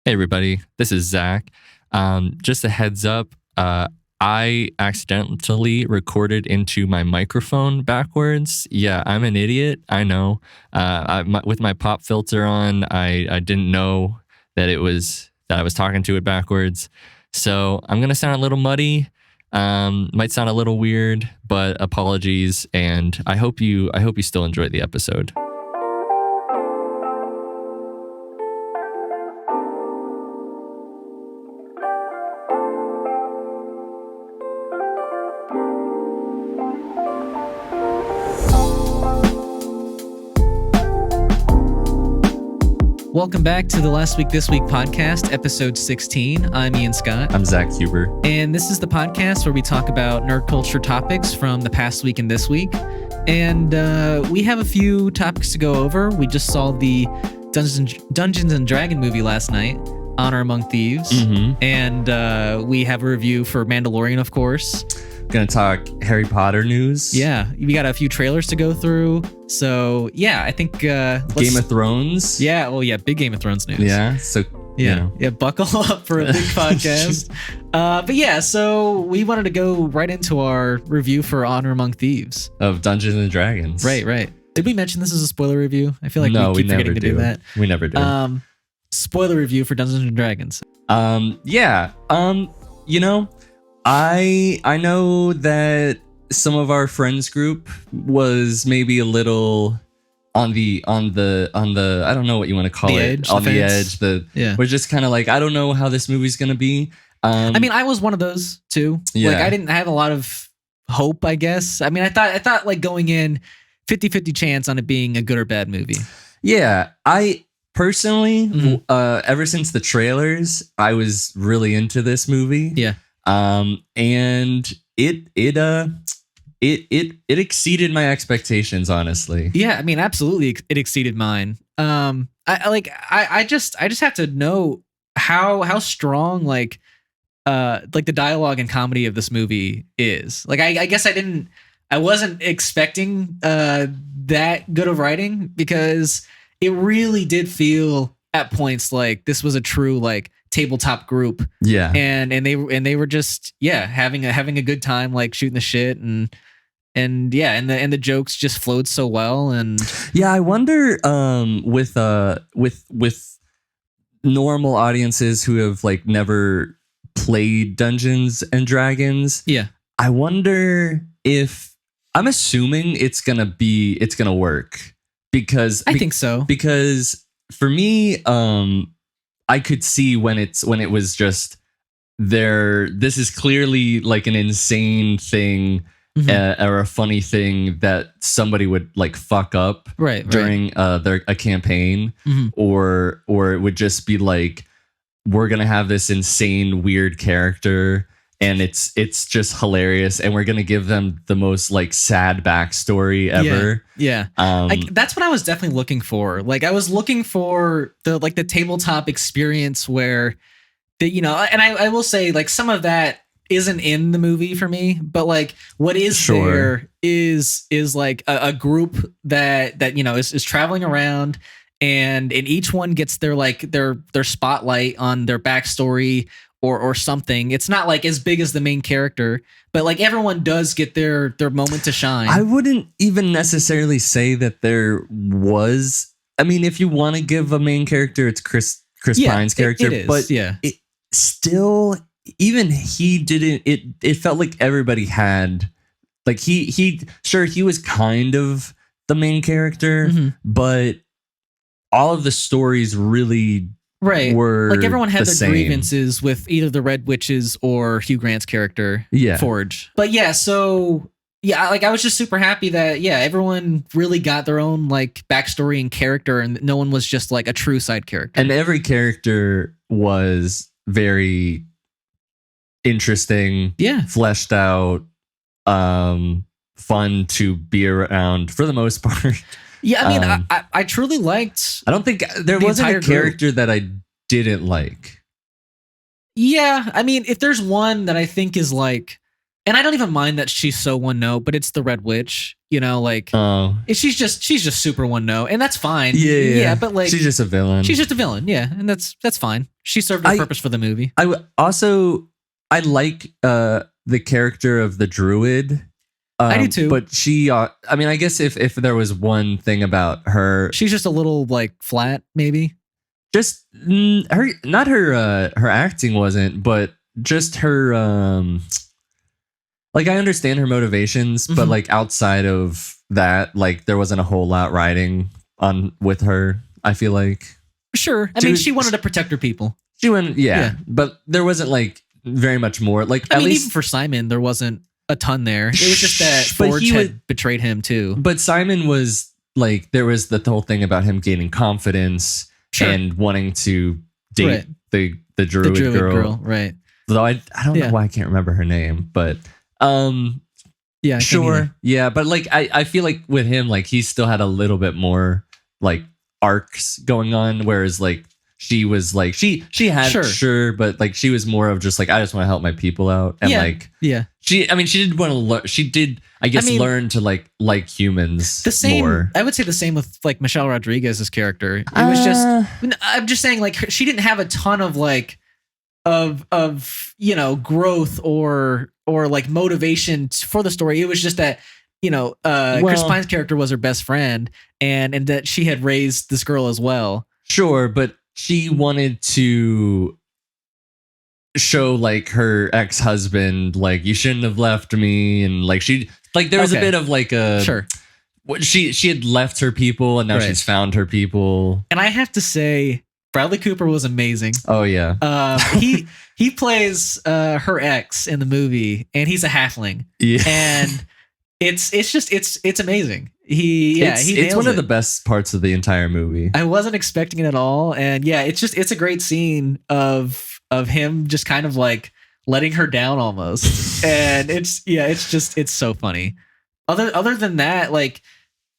Hey everybody, this is Zack. Just a heads up, I accidentally recorded into my microphone backwards. Yeah, I'm an idiot. I know. With my pop filter on, I didn't know that I was talking to it backwards. So I'm gonna sound a little muddy. Might sound a little weird, but apologies. And I hope you still enjoy the episode. Welcome back to the Last Week This Week podcast, episode 16. I'm Ian Scott. I'm Zack Huber. And this is the podcast where we talk about nerd culture topics from the past week and this week. And we have a few topics to go over. We just saw the Dungeons and Dragon movie last night, Honor Among Thieves. Mm-hmm. And we have a review for Mandalorian, of course. Gonna talk Harry Potter news. Yeah, we got a few trailers to go through. So yeah, I think Game of Thrones. Yeah, well, yeah, big Game of Thrones news. Yeah, so yeah, buckle up for a big podcast. But yeah, so we wanted to go right into our review for Honor Among Thieves of Dungeons and Dragons. Right. Did we mention this as a spoiler review? I feel like we keep forgetting to do that. We never do. Spoiler review for Dungeons and Dragons. I know that some of our friends group was maybe a little on the I don't know what you want to call the it, edge, on the fence. edge. We're just kind of like, I don't know how this movie's gonna be. I mean, I was one of those too. Yeah. Like I didn't have a lot of hope, I guess. I mean, I thought like going in 50-50 chance on it being a good or bad movie. Yeah, I personally, ever since the trailers, I was really into this movie. Yeah. And it exceeded my expectations, honestly. Yeah, I mean, absolutely, it exceeded mine. I just have to know how strong like the dialogue and comedy of this movie is. Like, I guess I wasn't expecting that good of writing, because it really did feel at points like this was a true like tabletop group. Yeah. And they were just having a good time, like shooting the shit and the jokes just flowed so well. And yeah, I wonder with normal audiences who have like never played Dungeons and Dragons. Yeah. I wonder if, I'm assuming it's gonna work, because I think so. Because for me, I could see when it was just there. This is clearly like an insane thing, or a funny thing that somebody would like fuck up during a campaign, or it would just be like, we're gonna have this insane weird character and it's just hilarious, and we're gonna give them the most like sad backstory ever. Yeah. That's what I was definitely looking for. Like, I was looking for the tabletop experience where and I will say, like, some of that isn't in the movie for me, but like what is there is like a group that is traveling around, and each one gets their spotlight on their backstory or something. It's not like as big as the main character, but like everyone does get their moment to shine. I wouldn't even necessarily say that there was. I mean, if you want to give a main character, it's Chris Pine's character, it is, but it still, even he didn't. It felt like everybody had, like he was kind of the main character, but all of the stories really. Were like everyone had their same grievances with either the Red Witches or Hugh Grant's character, Forge. But like I was just super happy that everyone really got their own like backstory and character, and no one was just like a true side character. And every character was very interesting, fleshed out, fun to be around for the most part. Yeah, I mean, I truly liked. I don't think there wasn't a character that I didn't like. Yeah, I mean, if there's one that I think is like And I don't even mind that she's so one note, but it's the Red Witch, like Oh, she's just super one note, and that's fine. yeah. But like she's just a villain. she's just a villain, yeah, and that's fine. She served her purpose for the movie. I like the character of the druid. I do too. But she, I mean, I guess if there was one thing about her, she's just a little like flat, maybe. Just her, not her. Her acting wasn't, but just her. Like I understand her motivations, but like outside of that, like there wasn't a whole lot riding on with her. I feel like. Sure, I mean, she wanted to protect her people. She went, yeah, but there wasn't like very much more. Like I at mean, least even for Simon, there wasn't a ton there. It was just that Forge had betrayed him too. But Simon was like, there was the whole thing about him gaining confidence and wanting to date the druid girl. Right. Though I don't know why I can't remember her name, but yeah, sure. Yeah, but like I feel like with him, like he still had a little bit more like arcs going on, whereas like she was like she had but like she was more of just like I just want to help my people out and she did want to learn. She did learn to like humans. The same. More. I would say the same with like Michelle Rodriguez's character. It was just I'm just saying like she didn't have a ton of like of growth or like motivation for the story. It was just that Chris Pine's character was her best friend and that she had raised this girl as well. Sure, but she wanted to show like her ex-husband, like you shouldn't have left me, and like she like there was a bit of like a she had left her people and now she's found her people. And I have to say, Bradley Cooper was amazing. Oh yeah, he plays her ex in the movie, and he's a halfling. Yeah, and it's amazing. It's one of the best parts of the entire movie. I wasn't expecting it at all, and it's a great scene of him just kind of like letting her down almost, and it's so funny. Other than that, like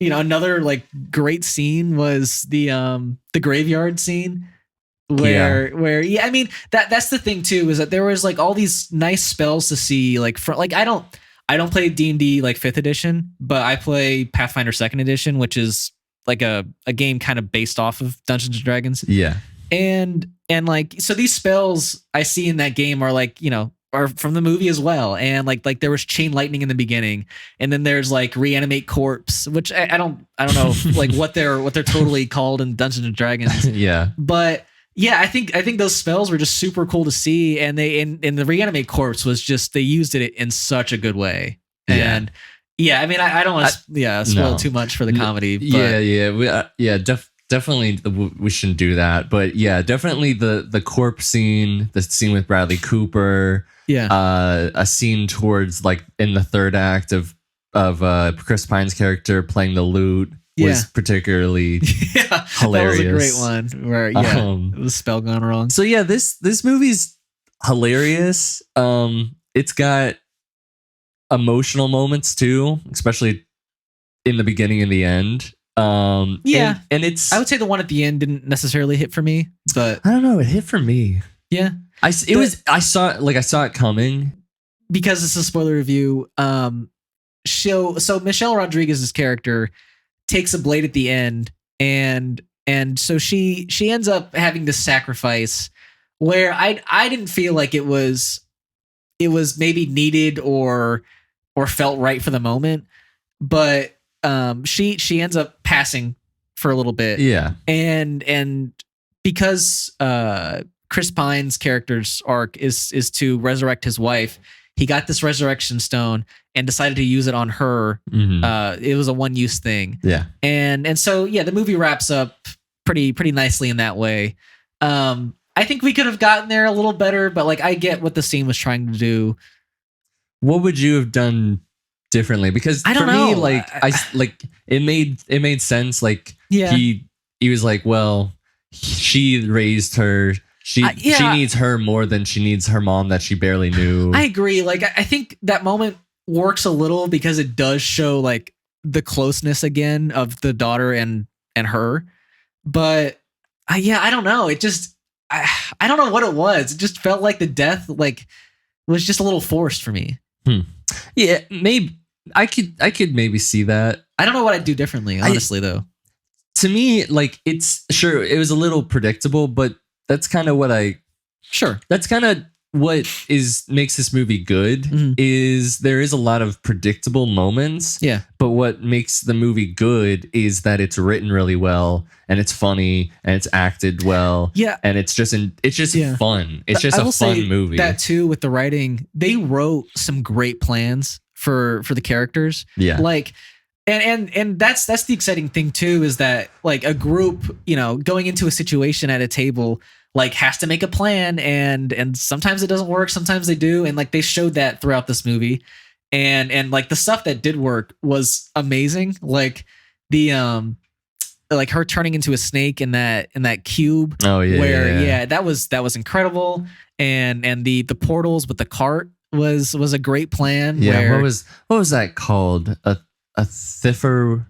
another like great scene was the graveyard scene where I mean that's the thing too, is that there was like all these nice spells to see like from like I don't play D&D like 5th edition, but I play Pathfinder 2nd edition, which is like a game kind of based off of Dungeons and Dragons. Yeah. And like, so these spells I see in that game are like, are from the movie as well. And like there was chain lightning in the beginning, and then there's like reanimate corpse, which I don't know like what they're totally called in Dungeons and Dragons. Yeah. But yeah, I think those spells were just super cool to see, and they in the reanimate corpse was just they used it in such a good way. And I mean I don't want to spoil too much for the comedy. But definitely we shouldn't do that. But yeah, definitely the corpse scene, the scene with Bradley Cooper, a scene towards like in the third act of Chris Pine's character playing the lute. Was particularly hilarious. That was a great one where it was spell gone wrong. So yeah, this movie's hilarious. It's got emotional moments too, especially in the beginning and the end. And it's I would say the one at the end didn't necessarily hit for me, but I don't know, it hit for me. Yeah. I saw it coming. Because it's a spoiler review. So Michelle Rodriguez's character takes a blade at the end, and so she ends up having to sacrifice, where I didn't feel like it was maybe needed or felt right for the moment, but she ends up passing for a little bit. Yeah. And because Chris Pine's character's arc is to resurrect his wife, he got this resurrection stone and decided to use it on her. Mm-hmm. It was a one-use thing. Yeah. And so the movie wraps up pretty nicely in that way. I think we could have gotten there a little better, but like I get what the scene was trying to do. What would you have done differently? Because I don't know. Me, like it made sense. Like he was like, well, she raised her. She needs her more than she needs her mom that she barely knew. I agree. Like I think that moment works a little because it does show like the closeness again of the daughter and her. But I don't know. It just I don't know what it was. It just felt like the death like was just a little forced for me. Yeah, maybe I could maybe see that. I don't know what I'd do differently, honestly, though. To me, like, it's sure it was a little predictable, but that's kind of what that's kind of what makes this movie good. Is there is a lot of predictable moments. Yeah. But what makes the movie good is that it's written really well, and it's funny, and it's acted well. Yeah. And it's just fun. It's just a fun movie. That too, with the writing, they wrote some great plans for the characters. Yeah. Like, and that's the exciting thing too, is that like a group, going into a situation at a table, like has to make a plan, and sometimes it doesn't work, sometimes they do, and like they showed that throughout this movie, and like the stuff that did work was amazing, like the like her turning into a snake in that cube. Oh yeah, where that was incredible, and the portals with the cart was a great plan. Yeah, what was that called? A thiffer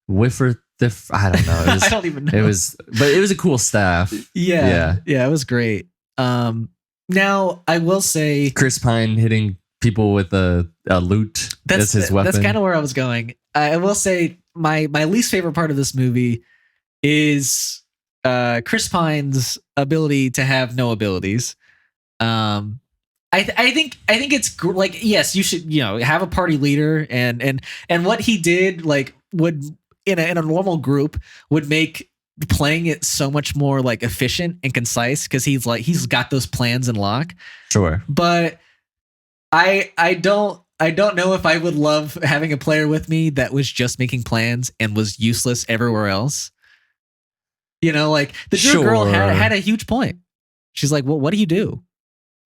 whiffer. I don't know. I don't even know. But it was a cool staff. Yeah, it was great. Now I will say Chris Pine hitting people with a lute. That's his weapon. That's kind of where I was going. I will say my least favorite part of this movie is Chris Pine's ability to have no abilities. I think it's like, yes, you should have a party leader, and what he did like would in a normal group would make playing it so much more like efficient and concise, because he's got those plans in lock. Sure. But I don't know if I would love having a player with me that was just making plans and was useless everywhere else. Like the Drew girl had a huge point. She's like, well, what do you do?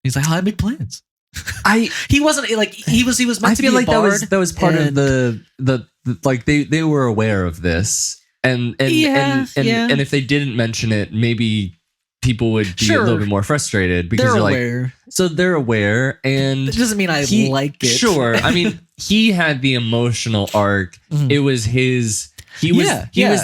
He's like, I make plans. He wasn't like he was meant to be a bard. that was part of the like they were aware of this, and if they didn't mention it, maybe people would be a little bit more frustrated, because they're aware. Like, so they're aware, and it doesn't mean I like it. Sure, I mean, he had the emotional arc. It was his. He was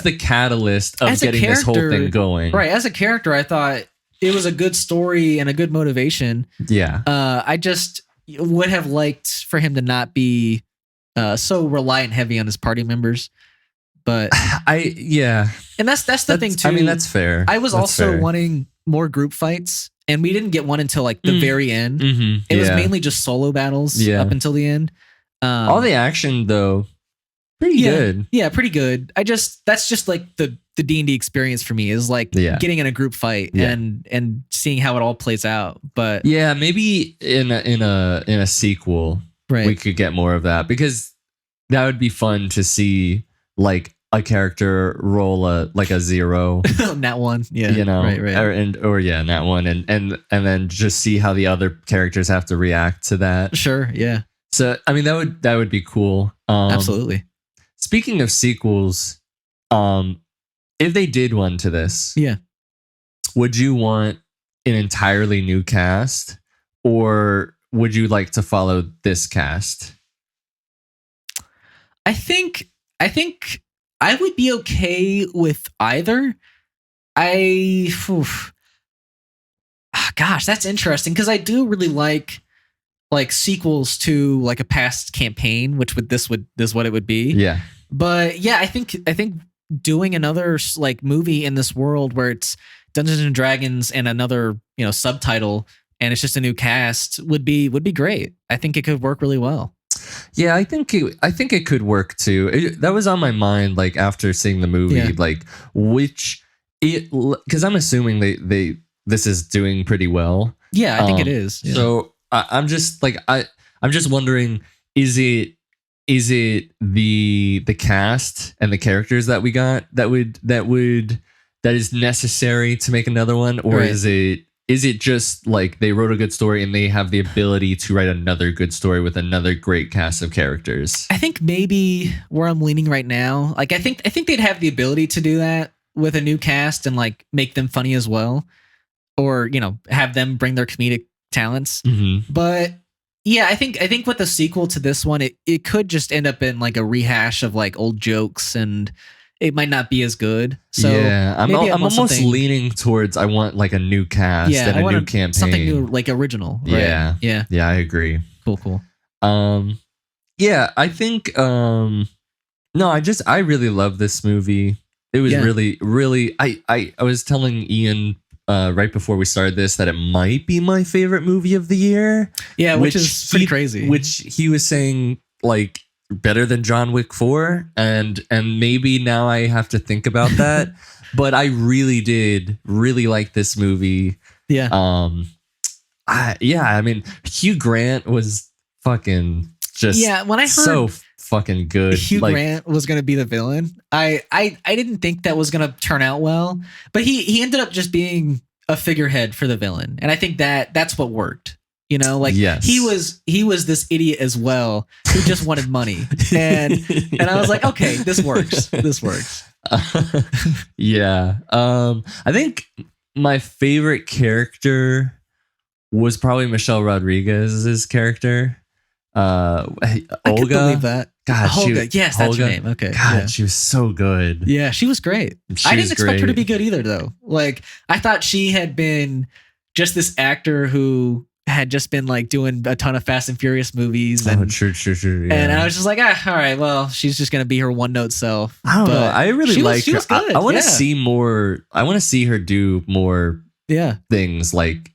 the catalyst of getting this whole thing going. Right, as a character, I thought it was a good story and a good motivation. Yeah. I just would have liked for him to not be so reliant heavy on his party members. But and that's the thing too. I mean, that's fair. I was also wanting more group fights, and we didn't get one until like the very end. It was mainly just solo battles up until the end. All the action though, pretty good. Yeah, pretty good. That's just like the D&D experience for me, is like getting in a group fight and seeing how it all plays out. But yeah, maybe in a sequel, we could get more of that, because that would be fun to see, like a character roll a 0. Nat 1, yeah, right, or nat 1, and then just see how the other characters have to react to that. Sure, yeah. So I mean, that would be cool. Absolutely. Speaking of sequels, if they did one to this, would you want an entirely new cast, or would you like to follow this cast? I think I would be okay with either. Gosh, that's interesting, because I do really like sequels to like a past campaign, which this is what it would be. Yeah. But yeah, I think doing another like movie in this world where it's Dungeons and Dragons and another subtitle, and it's just a new cast would be great. I think it could work really well. Yeah, I think it could work too. That was on my mind, like after seeing the movie, like because I'm assuming this is doing pretty well. Yeah, I think it is. Yeah. So I'm just like I'm just wondering, is it the cast and the characters that we got that is necessary to make another one, or is it just like they wrote a good story and they have the ability to write another good story with another great cast of characters? I think maybe where I'm leaning right now, like I think they'd have the ability to do that with a new cast and like make them funny as well, or have them bring their comedic talents. But yeah, I think with the sequel to this one, it could just end up in like a rehash of like old jokes, and it might not be as good. So yeah, I'm almost leaning towards I want like a new cast and a new campaign, something new, like original. Right? Yeah, I agree. Cool. Yeah, I think no, I really love this movie. It was really I was telling Ian right before we started this that it might be my favorite movie of the year. Yeah, which is pretty crazy. Which he was saying like better than John Wick 4, and maybe now I have to think about that. But I really did really like this movie. Yeah. I mean, Hugh Grant was fucking just when I heard so fucking good. Hugh Grant was going to be the villain, I didn't think that was going to turn out well, but he ended up just being a figurehead for the villain, and I think that's what worked. You know, like he was this idiot as well who just wanted money, and I was like, okay, this works. This works. Yeah. I think my favorite character was probably Michelle Rodriguez's character. Olga. I can believe that. God, Olga. Yes, that's her name. Okay. God, she was so good. Yeah, she was great. I didn't expect her to be good either, though. Like, I thought she had been just this actor who had just been like doing a ton of Fast and Furious movies. And, true. Yeah. And I was just like, all right, well, she's just gonna be her one note self. I don't know. I really like her. Was good. I want to see more. I want to see her do more. Things like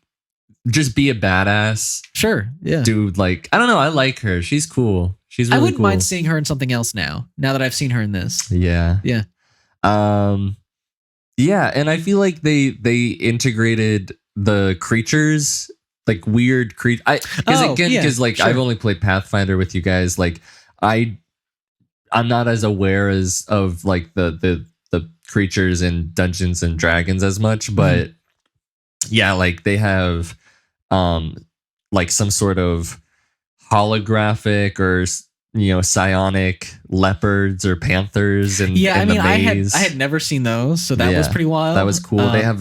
just be a badass. Sure. Yeah. Dude, like I don't know. I like her. She's cool. She's really I wouldn't cool. mind seeing her in something else now that I've seen her in this. Yeah. Yeah. Yeah, and I feel like they integrated the creatures, like weird creatures. Because I've only played Pathfinder with you guys. Like I'm not as aware as of like the creatures in Dungeons and Dragons as much, but yeah, like they have like some sort of holographic or psionic leopards or panthers and I had never seen those, so that was pretty wild. That was cool. They have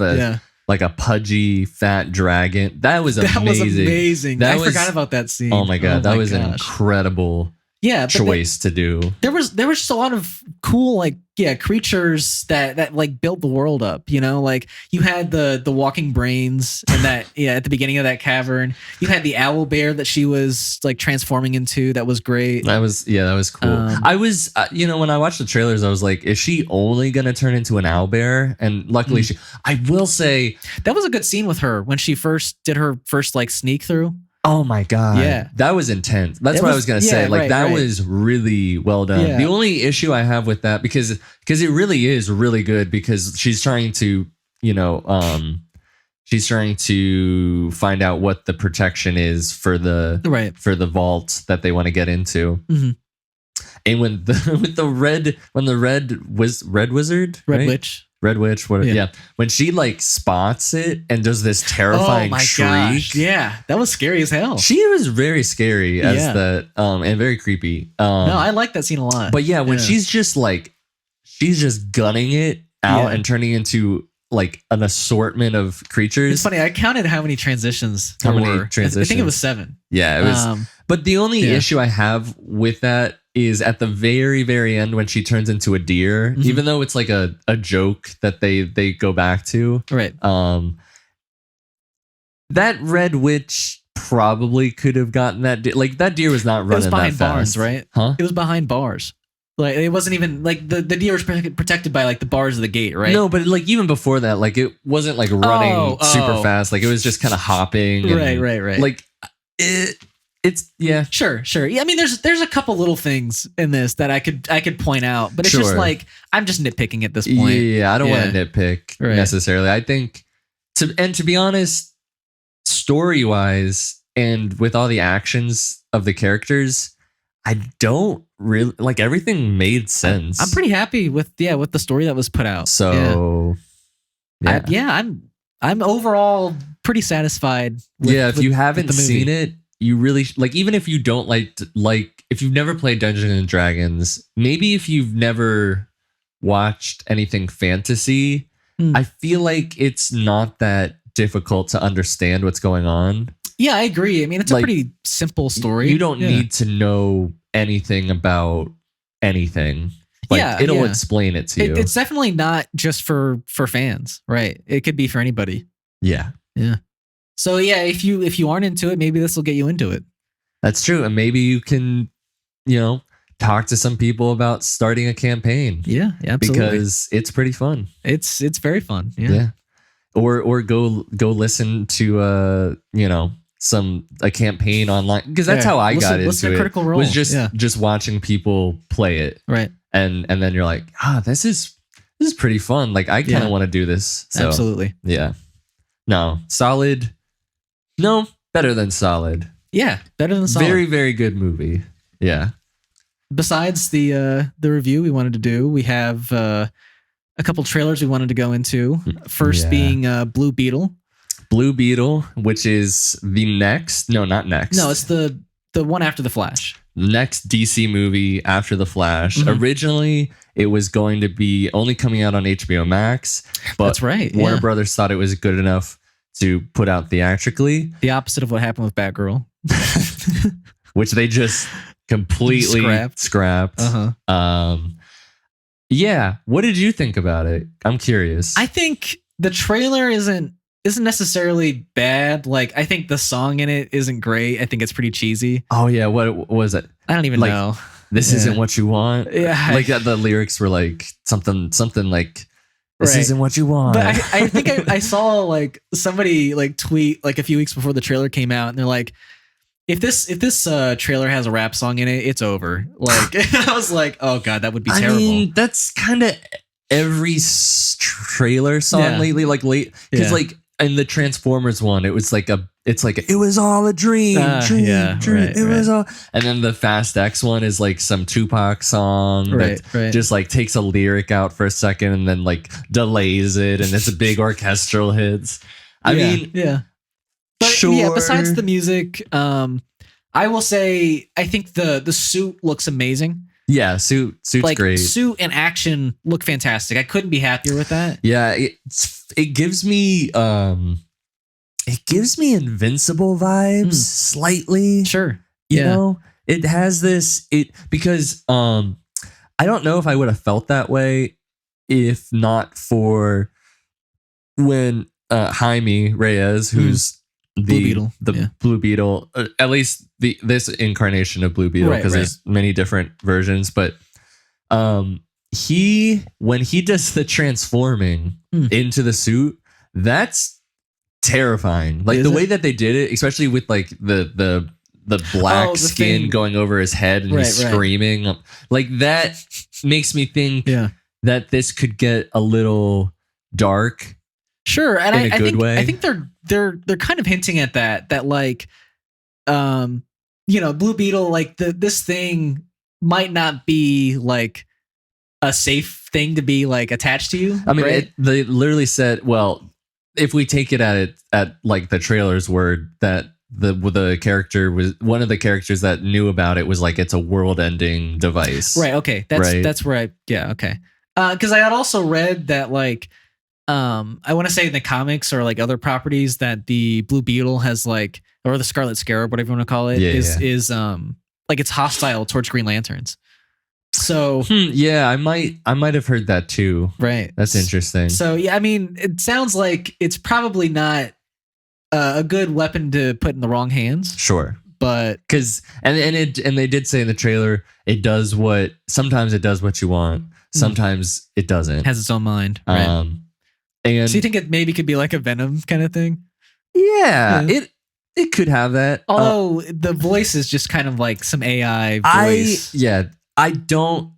like a pudgy fat dragon. That was amazing. I forgot about that scene. Oh my god, that was an incredible choice to do. There was just a lot of cool creatures that like built the world up, like you had the walking brains and that at the beginning of that cavern you had the owl bear that she was like transforming into. That was great. That was cool. I was when I watched the trailers I was like, is she only gonna turn into an owl bear? And luckily I will say that was a good scene with her when she first did her first like sneak through. Oh my god. Yeah. That was intense. That's what I was going to say. Like that was really well done. Yeah. The only issue I have with that because it really is really good because she's trying to, she's trying to find out what the protection is for the vault that they want to get into. Mm-hmm. And when the red witch, when she like spots it and does this terrifying shriek. Gosh. Yeah, that was scary as hell. She was very scary as and very creepy. No, I like that scene a lot. But when she's just gunning it out and turning into like an assortment of creatures. It's funny. I counted how many transitions there were. I think it was 7. Yeah, it was. But the only issue I have with that is at the very, very end when she turns into a deer, even though it's like a joke that they go back to. Right. That red witch probably could have gotten that deer. Like that deer was not running that fast. It was behind bars, right? Huh? It was behind bars. Like it wasn't even like the deer was protected by like the bars of the gate, right? No, but like even before that, like it wasn't like running super fast. Like it was just kind of hopping. And, right. Like it's sure. Yeah, I mean, there's a couple little things in this that I could point out, but it's just like I'm just nitpicking at this point. Yeah, I don't want to nitpick necessarily. I think to be honest, story wise and with all the actions of the characters, I don't really like everything made sense. I'm pretty happy with the story that was put out. So I'm overall pretty satisfied. If you haven't seen it, you really like, even if you don't like if you've never played Dungeons and Dragons, maybe if you've never watched anything fantasy, I feel like it's not that difficult to understand what's going on. Yeah, I agree. I mean, it's a pretty simple story. You don't need to know anything about anything. Like it'll explain it to you. It's definitely not just for fans, right? It could be for anybody. Yeah. So if you aren't into it, maybe this will get you into it. That's true. And maybe you can, talk to some people about starting a campaign. Yeah, absolutely. Because it's pretty fun. It's very fun. Yeah. Or go listen to a campaign online, because that's how I got into it. Critical Role. Was just watching people play it. Right. And then you're like, this is pretty fun. Like I kind of want to do this. So, absolutely. Yeah. No, solid. No, better than solid. Yeah, better than solid. Very, very good movie. Yeah. Besides the review we wanted to do, we have a couple trailers we wanted to go into. First being Blue Beetle. Blue Beetle, which is the next. No, not next. No, it's the one after The Flash. Next DC movie after The Flash. Originally, it was going to be only coming out on HBO Max. But that's right. Warner Brothers thought it was good enough to put out theatrically. The opposite of what happened with Batgirl. Which they just completely scrapped. Yeah. What did you think about it? I'm curious. I think the trailer isn't necessarily bad. Like, I think the song in it isn't great. I think it's pretty cheesy. Oh yeah, what was it? I don't even know. This isn't what you want. Yeah, like the lyrics were like something like, this isn't what you want. But I think I saw like somebody like tweet like a few weeks before the trailer came out, and they're like, if this trailer has a rap song in it, it's over. Like, I was like, oh god, that would be terrible. I mean, that's kind of every trailer song lately. Like because like in the Transformers one, it was like it was all a dream. Dream. It was all. And then the Fast X one is like some Tupac song that just like takes a lyric out for a second and then like delays it, and it's a big orchestral hits. I mean, but sure. Besides the music, I will say I think the suit looks amazing. Yeah, suit's like, great. Suit and action look fantastic. I couldn't be happier with that. Yeah, it gives me Invincible vibes slightly. Sure. You know, it has this because I don't know if I would have felt that way if not for when Jaime Reyes, who's the Blue Beetle, at least this incarnation of Blue Beetle, because there's many different versions, but when he does the transforming into the suit, that's terrifying. Like the way that they did it, especially with like the black skin going over his head and he's screaming, like that makes me think that this could get a little dark. Sure, and I think they're kind of hinting at that like, Blue Beetle, like this thing might not be like a safe thing to be like attached to you. I mean, they literally said, well, if we take it at like the trailer's word, that the character was one of the characters that knew about it was like, it's a world-ending device. Right. Okay. That's where okay. Because I had also read that like. I want to say in the comics or like other properties that the Blue Beetle has like, or the Scarlet Scarab, whatever you want to call it, is like it's hostile towards Green Lanterns. So I might have heard that too. Right. That's interesting. So yeah, I mean, it sounds like it's probably not a good weapon to put in the wrong hands. Sure. But because and they did say in the trailer, sometimes it does what you want, sometimes it doesn't. It has its own mind. Right. And so you think it maybe could be like a Venom kind of thing? Yeah. It could have that. Although the voice is just kind of like some AI voice. I don't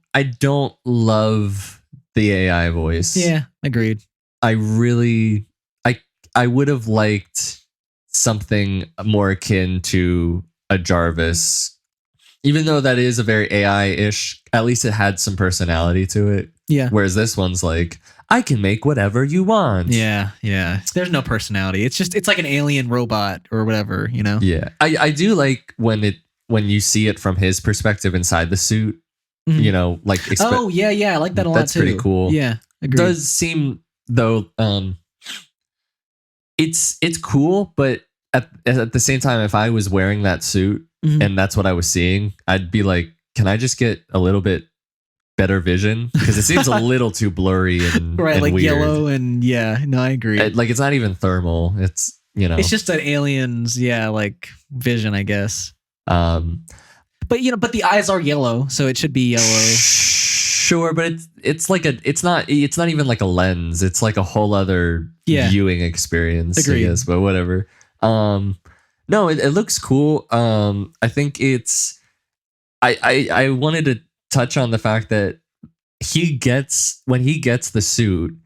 love the AI voice. Yeah, agreed. I would have liked something more akin to a Jarvis. Even though that is a very AI-ish, at least it had some personality to it. Yeah. Whereas this one's like, I can make whatever you want. Yeah. There's no personality. It's like an alien robot or whatever, you know? Yeah. I do like when you see it from his perspective inside the suit, you know, like. I like that a lot too. That's pretty cool. Yeah. Agreed. It does seem though, it's cool, but at the same time, if I was wearing that suit and that's what I was seeing, I'd be like, can I just get a little bit better vision? Because it seems a little too blurry and like weird. Yellow and I agree. Like it's not even thermal. It's it's just an alien's like vision, I guess. Um, But but the eyes are yellow, so it should be yellow. Sure, but it's like it's not even like a lens. It's like a whole other viewing experience. Agreed. I guess, but whatever. No, it looks cool. I think it's. I wanted to touch on the fact that when he gets the suit,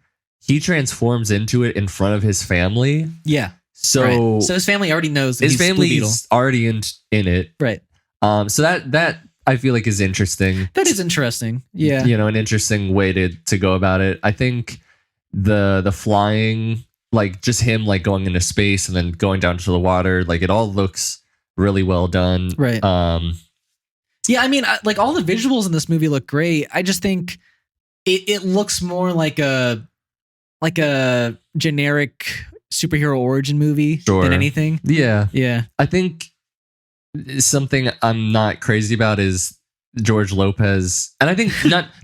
he transforms into it in front of his family. Yeah. So his family already knows that his he's Blue Beetle. family's already in it. Right. So that I feel like is interesting. That is interesting. Yeah. An interesting way to go about it. I think the flying, like just him like going into space and then going down to the water, like it all looks really well done. Right. Yeah, I mean, like all the visuals in this movie look great. I just think it looks more like a generic superhero origin movie than anything. Yeah. Yeah. I think something I'm not crazy about is George Lopez. And I think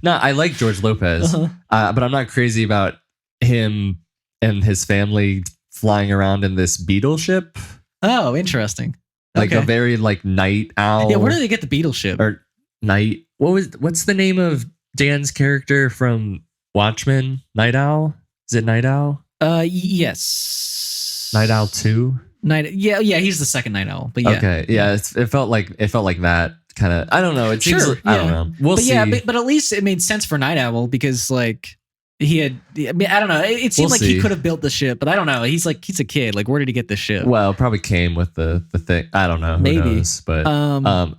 I like George Lopez, but I'm not crazy about him and his family flying around in this Beetle ship. Oh, interesting. Like a very like night owl. Yeah, where do they get the Beetle ship? Or night. What's the name of Dan's character from Watchmen? Night Owl? Is it Night Owl? Yes. Night Owl 2? Yeah, he's the second Night Owl. But yeah. Okay. Yeah, it felt like that kind of. I don't know. It seems I don't know. We'll see. Yeah, but at least it made sense for Night Owl because like he had. I mean, I don't know. It seemed like he could have built the ship, but I don't know. He's a kid. Like, where did he get the ship? Well, it probably came with the thing. I don't know. Who knows? But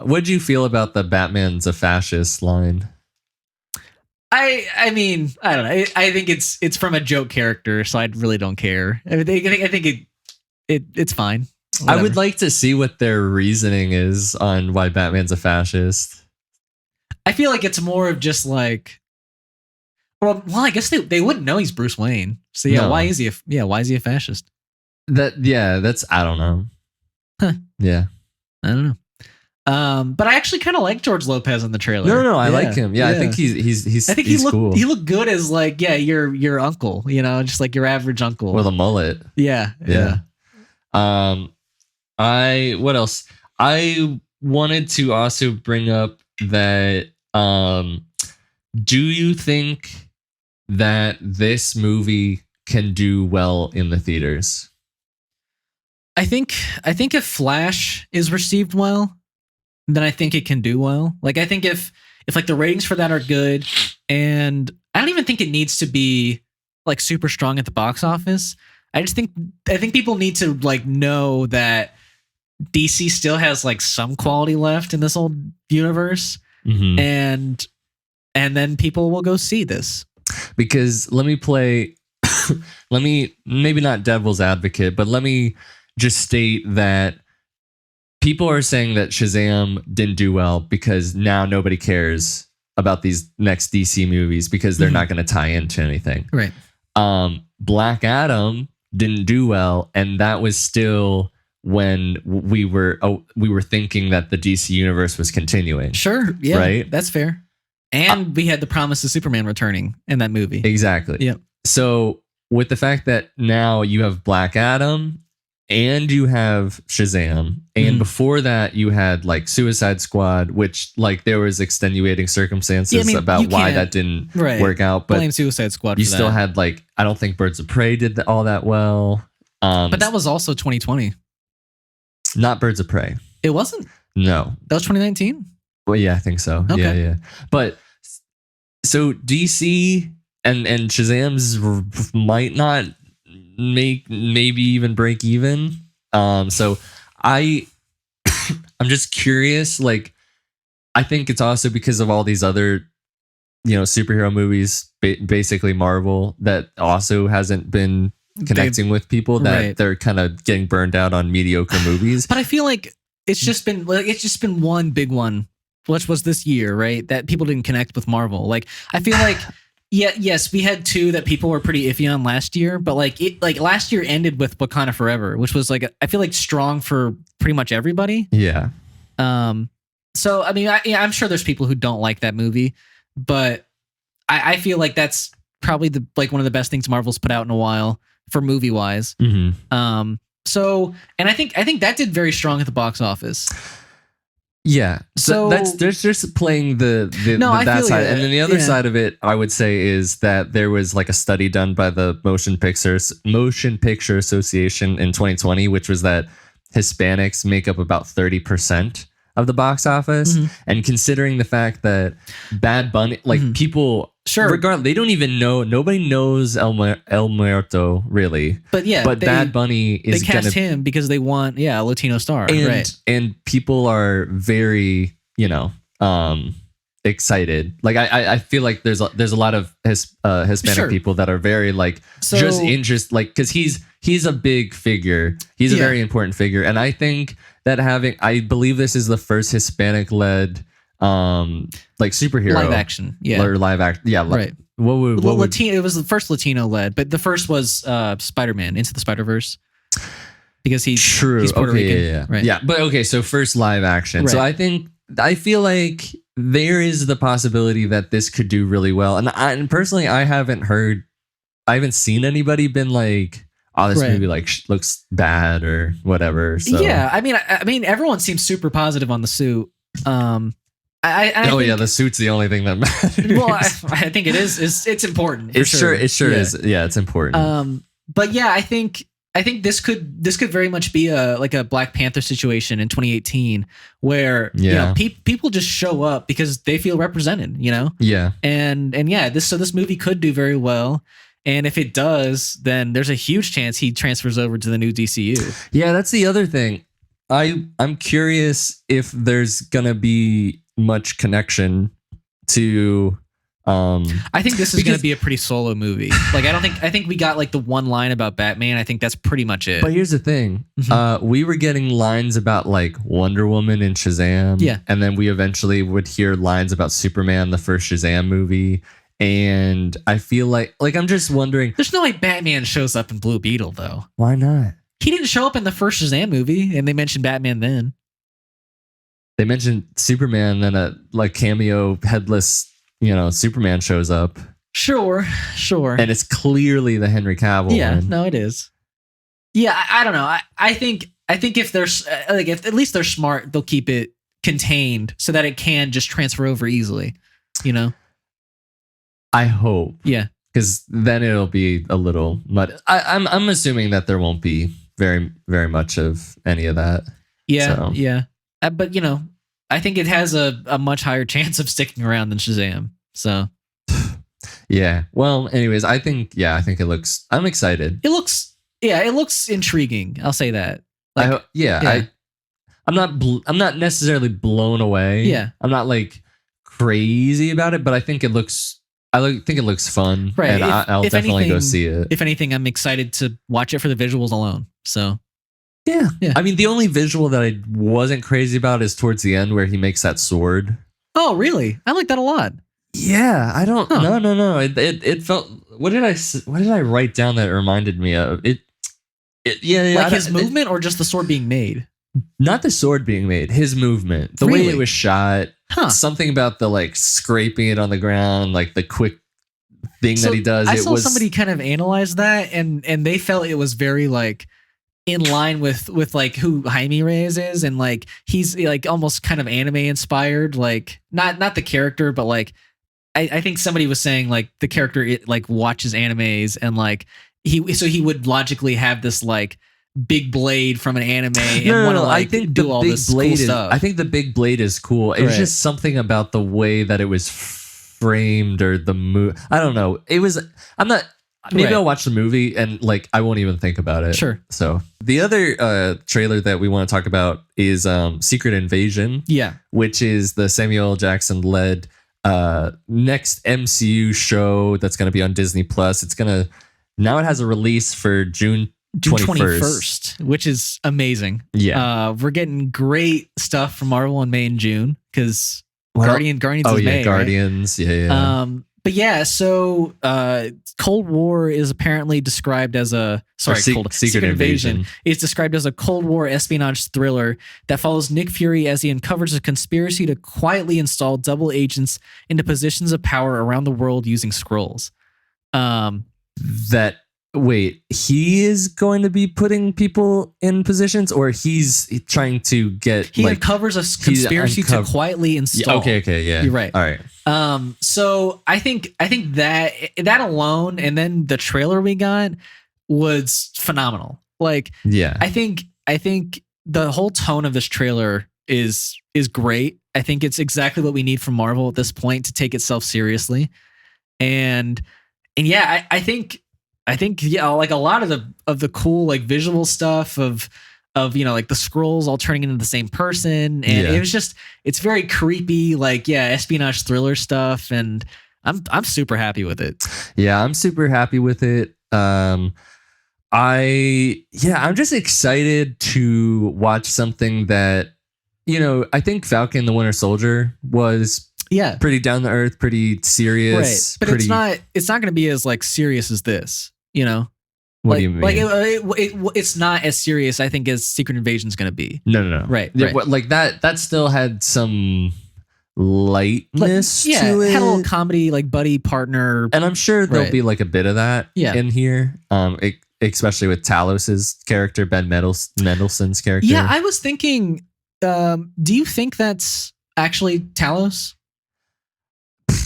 what did you feel about the Batman's a fascist line? I mean, I don't know. I think it's from a joke character, so I really don't care. I think it's fine. Whatever. I would like to see what their reasoning is on why Batman's a fascist. I feel like it's more of just like, well, I guess they wouldn't know he's Bruce Wayne. So yeah, why is he a fascist? That's I don't know. Huh. Yeah, I don't know. But I actually kind of like George Lopez in the trailer. No, I like him. Yeah, I think he's. I think he's cool. He looked good as like your uncle. Just like your average uncle with a mullet. Yeah. What else? I wanted to also bring up that. Do you think that this movie can do well in the theaters? I think if Flash is received well, then I think it can do well. Like I think if like the ratings for that are good, and I don't even think it needs to be like super strong at the box office. I think people need to like know that DC still has like some quality left in this old universe, and then people will go see this. Because let me maybe not devil's advocate, but let me just state that people are saying that Shazam didn't do well because now nobody cares about these next DC movies because they're not going to tie into anything. Right. Black Adam didn't do well, and that was still when we were thinking that the DC universe was continuing. Sure. Yeah. Right. That's fair. And we had the promise of Superman returning in that movie. Exactly. Yep. So with the fact that now you have Black Adam and you have Shazam, and before that you had like Suicide Squad, which like there was extenuating circumstances about why that didn't work out. But blame Suicide Squad. You still had like, I don't think Birds of Prey did all that well. But that was also 2020. Not Birds of Prey. It wasn't? No. That was 2019? Well, yeah, I think so. Okay. Yeah. But so DC and Shazam's might not maybe even break even. So I'm just curious. Like, I think it's also because of all these other, superhero movies, basically Marvel, that also hasn't been connecting with people, that they're kind of getting burned out on mediocre movies. But I feel like it's just been one big one, which was this year, right? That people didn't connect with Marvel. Like, I feel like, yes, we had two that people were pretty iffy on last year, but like last year ended with Wakanda Forever, which was like, I feel like strong for pretty much everybody. Yeah. So, I mean, I'm sure there's people who don't like that movie, but I feel like that's probably one of the best things Marvel's put out in a while for movie wise. So, and I think that did very strong at the box office. Yeah. So that's there's just playing I that feel side. ya. And then the other Yeah. side of it, I would say, is that there was like a study done by the Motion Picture Association in 2020, which was that Hispanics make up about 30% of the box office. Mhm. And considering the fact that Bad Bunny, like people, Sure. regardless, they don't even know, nobody knows El Muerto really. But yeah, But Bad Bunny they is cast gonna, him because they want a Latino star, and right? and people are very, excited. Like I feel like there's a lot of Hispanic Sure. people that are very like So- just interested, like, because he's a big figure. He's a Yeah. very important figure, and I think that I believe this is the first Hispanic led like superhero Live action, yeah, or live act, yeah, right. What would Latino? It was the first Latino led, but the first was Spider-Man Into the Spider-Verse because he's Puerto Rican, yeah. right? Yeah, but okay, so first live action. So Right. I feel like there is the possibility that this could do really well. And personally, I haven't seen anybody been like, oh, this Right. movie like looks bad or whatever. So Yeah, I mean, everyone seems super positive on the suit. I think, the suit's the only thing that matters. well, I think it is. It's important. For It sure Yeah. is. Yeah, it's important. But yeah, I think this could very much be a Black Panther situation in 2018 where people just show up because they feel represented, Yeah. and yeah, this movie could do very well, and if it does, then there's a huge chance he transfers over to the new DCU. Yeah, that's the other thing. I'm curious if there's gonna be much connection to I think this is going to be a pretty solo movie. Like, I think we got like the one line about Batman. I think that's pretty much it. But here's the thing. We were getting lines about like Wonder Woman and Shazam. Yeah. And then we eventually would hear lines about Superman, the first Shazam movie. And I feel like I'm just wondering, There's no way Batman shows up in Blue Beetle, though. why not? He didn't show up in the first Shazam movie, and they mentioned Batman then. They mentioned Superman, then a like cameo headless, Superman shows up. Sure. And it's clearly the Henry Cavill Yeah, one. no, it is. Yeah, I don't know. I think if there's if at least they're smart, they'll keep it contained so that it can just transfer over easily. I hope. Yeah. Because then it'll be a little mud. I'm assuming that there won't be very, very much of any of that. Yeah. So. Yeah. But I think it has a much higher chance of sticking around than Shazam. So. Yeah. Well, anyways, I think it looks. I'm excited. It looks intriguing. I'll say that. Like, I'm not necessarily blown away. Yeah. I'm not like crazy about it, but I think it looks. think it looks fun, right? And I'll definitely go see it. If anything, I'm excited to watch it for the visuals alone. So. Yeah. Yeah. I mean, the only visual that I wasn't crazy about is towards the end where he makes that sword. Oh, really? I like that a lot. Yeah, I don't. No. It felt. What did I write down that it reminded me of it? Like his movement, or just the sword being made? Not the sword being made. His movement, the way it was shot. Something about the like scraping it on the ground, like the quick thing that he does. I saw somebody kind of analyze that, and they felt it was very like in line with like who Jaime Reyes is, and like he's like almost kind of anime inspired, like not the character, but like I think somebody was saying like the character like watches animes, and like he would logically have this like big blade from an anime and want to like do all this cool stuff. I think the big blade is cool. It was just something about the way that it was framed or the move. I don't know. It was. I'm not. Maybe I'll watch the movie and like I won't even think about it. Sure. So the other trailer that we want to talk about is Secret Invasion. Yeah. Which is the Samuel L. Jackson led next MCU show that's going to be on Disney Plus. It's gonna now it has a release for June 21st, which is amazing. Yeah. We're getting great stuff from Marvel in May and June because Guardians is May. Guardians. Right? Yeah. But yeah, so Cold War is apparently described as Secret Invasion is described as a Cold War espionage thriller that follows Nick Fury as he uncovers a conspiracy to quietly install double agents into positions of power around the world using scrolls. That Wait, he is going to be putting people in positions, or he's trying to get He uncovers a conspiracy to quietly install. Okay, yeah, you're right. All right. So I think that alone, and then the trailer we got was phenomenal. Like, yeah, I think the whole tone of this trailer is great. I think it's exactly what we need from Marvel at this point to take itself seriously, and yeah, I think yeah, like a lot of the cool like visual stuff of like the scrolls all turning into the same person, and it was just, it's very creepy, like espionage thriller stuff, and I'm super happy with it. Yeah, I'm super happy with it. I'm just excited to watch something that, I think Falcon the Winter Soldier was pretty down to earth, pretty serious, right? But it's not going to be as like serious as this. What do you mean? Like it's not as serious, I think, as Secret Invasion's going to be. No. Right. Like that still had some lightness to it. Had a little comedy, like buddy partner. And I'm sure there'll be like a bit of that in here. Especially with Talos's character, Ben Mendelsohn's character. Yeah, I was thinking, do you think that's actually Talos?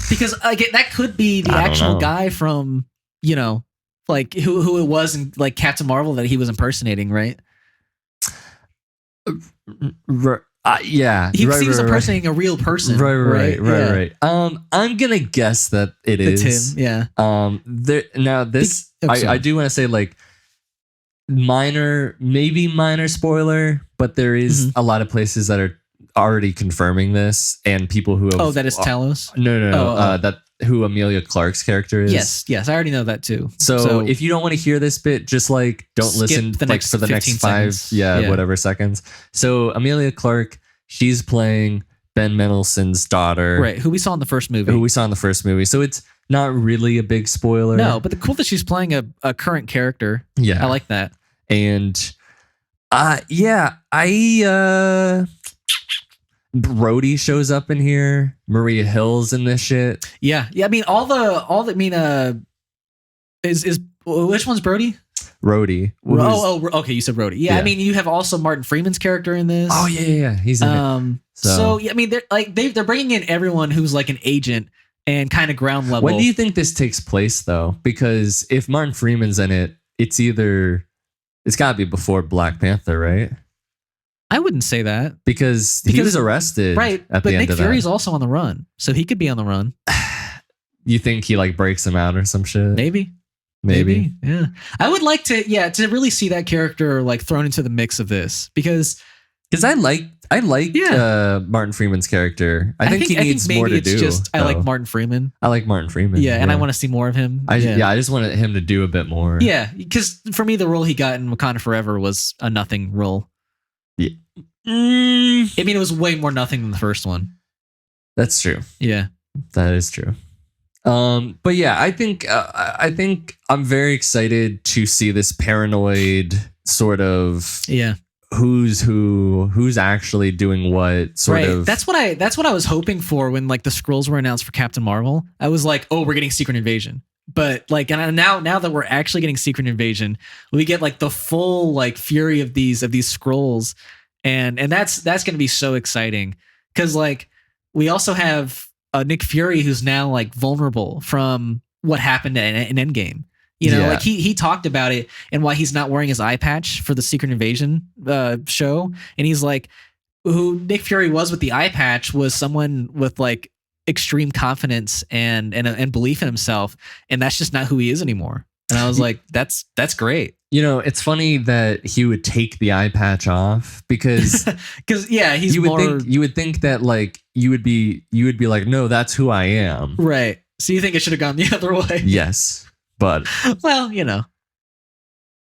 Because that could be the actual guy from, like who it was in like Captain Marvel that he was impersonating, right? Yeah, he was impersonating a real person. Right. I'm gonna guess that it's him. Yeah. I do want to say like minor spoiler, but there is a lot of places that are already confirming this, and people who have, that is Talos. No. That who Amelia Clark's character is. Yes, I already know that too. So if you don't want to hear this bit, just like don't listen for the next 5 whatever seconds. So Amelia Clark, she's playing Ben Mendelsohn's daughter, right? Who we saw in the first movie. So it's not really a big spoiler. No, but the cool that she's playing a current character. Yeah, I like that. And Brody shows up in here. Maria Hill's in this shit. Yeah. I mean, is which one's Brody? Rhodey. Okay. You said Rhodey. Yeah. I mean, you have also Martin Freeman's character in this. Oh yeah. He's in it. So I mean, they're bringing in everyone who's like an agent and kind of ground level. When do you think this takes place though? Because if Martin Freeman's in it, it's got to be before Black Panther, right? I wouldn't say that because he was arrested, right? At but the end Nick of Fury's that. also on the run, so he could be on the run. You think he like breaks him out or some shit? Maybe. Yeah, I would like to really see that character like thrown into the mix of this because I like Martin Freeman's character. I think he needs more to do. I like Martin Freeman. Yeah, and I want to see more of him. I just wanted him to do a bit more. Yeah, because for me, the role he got in Wakanda Forever was a nothing role. Yeah. I mean, it was way more nothing than the first one. That's true. Yeah, that is true. But yeah, I think I'm very excited to see this paranoid sort of who's actually doing what sort of. That's what I was hoping for when like the scrolls were announced for Captain Marvel. I was like, oh, we're getting Secret Invasion. But like, and now that we're actually getting Secret Invasion, we get like the full like fury of these scrolls, and that's going to be so exciting because like we also have Nick Fury who's now like vulnerable from what happened in Endgame. Like he talked about it and why he's not wearing his eye patch for the Secret Invasion show, and he's like, who Nick Fury was with the eye patch was someone with like extreme confidence and belief in himself, and that's just not who he is anymore. And I was like, that's great. It's funny that he would take the eye patch off because he's you would think that like you would be like, no, that's who I am, right? So you think it should have gone the other way? Yes, but well,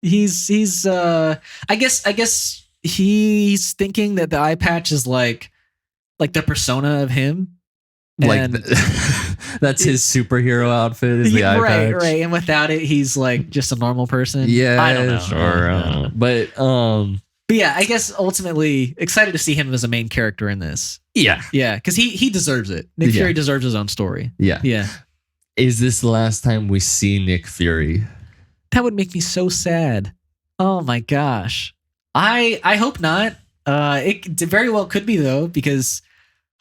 he's I guess he's thinking that the eye patch is like the persona of him. Like that's his superhero outfit is the eye patch. Right. And without it, he's like just a normal person. Yeah, I don't know. Sure. But yeah, I guess ultimately excited to see him as a main character in this. Yeah. Yeah, because he deserves it. Nick Fury deserves his own story. Yeah. Yeah. Is this the last time we see Nick Fury? That would make me so sad. Oh my gosh. I hope not. It very well could be though, because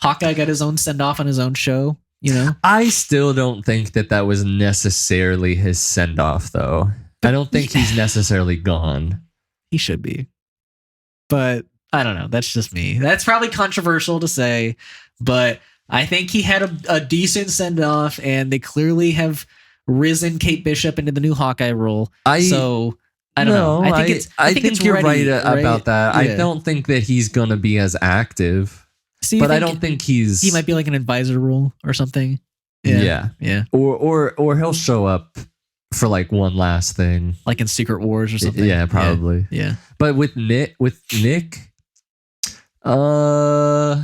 Hawkeye got his own send off on his own show. You know, I still don't think that was necessarily his send off, though. I don't think he's necessarily gone. He should be, but I don't know. That's just me. That's probably controversial to say, but I think he had a decent send off, and they clearly have risen Kate Bishop into the new Hawkeye role. I don't know. I think you're ready, right about that. Yeah. I don't think that he's gonna be as active. But I don't think he might be like an advisor role or something. Yeah. Or he'll show up for like one last thing, like in Secret Wars or something. Yeah, probably. Yeah. But with Nick,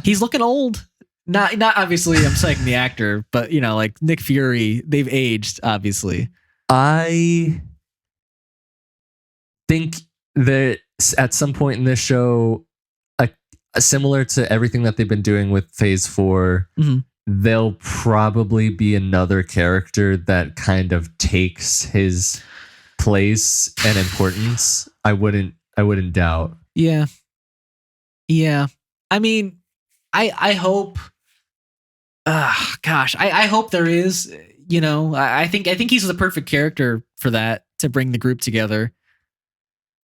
he's looking old. Not obviously. I'm saying the actor, but you know, like Nick Fury, they've aged. Obviously, I think that at some point in this show, similar to everything that they've been doing with Phase 4, there'll probably be another character that kind of takes his place and importance. I wouldn't doubt. Yeah. I mean, I hope. I hope there is. You know, I think he's the perfect character for that, to bring the group together.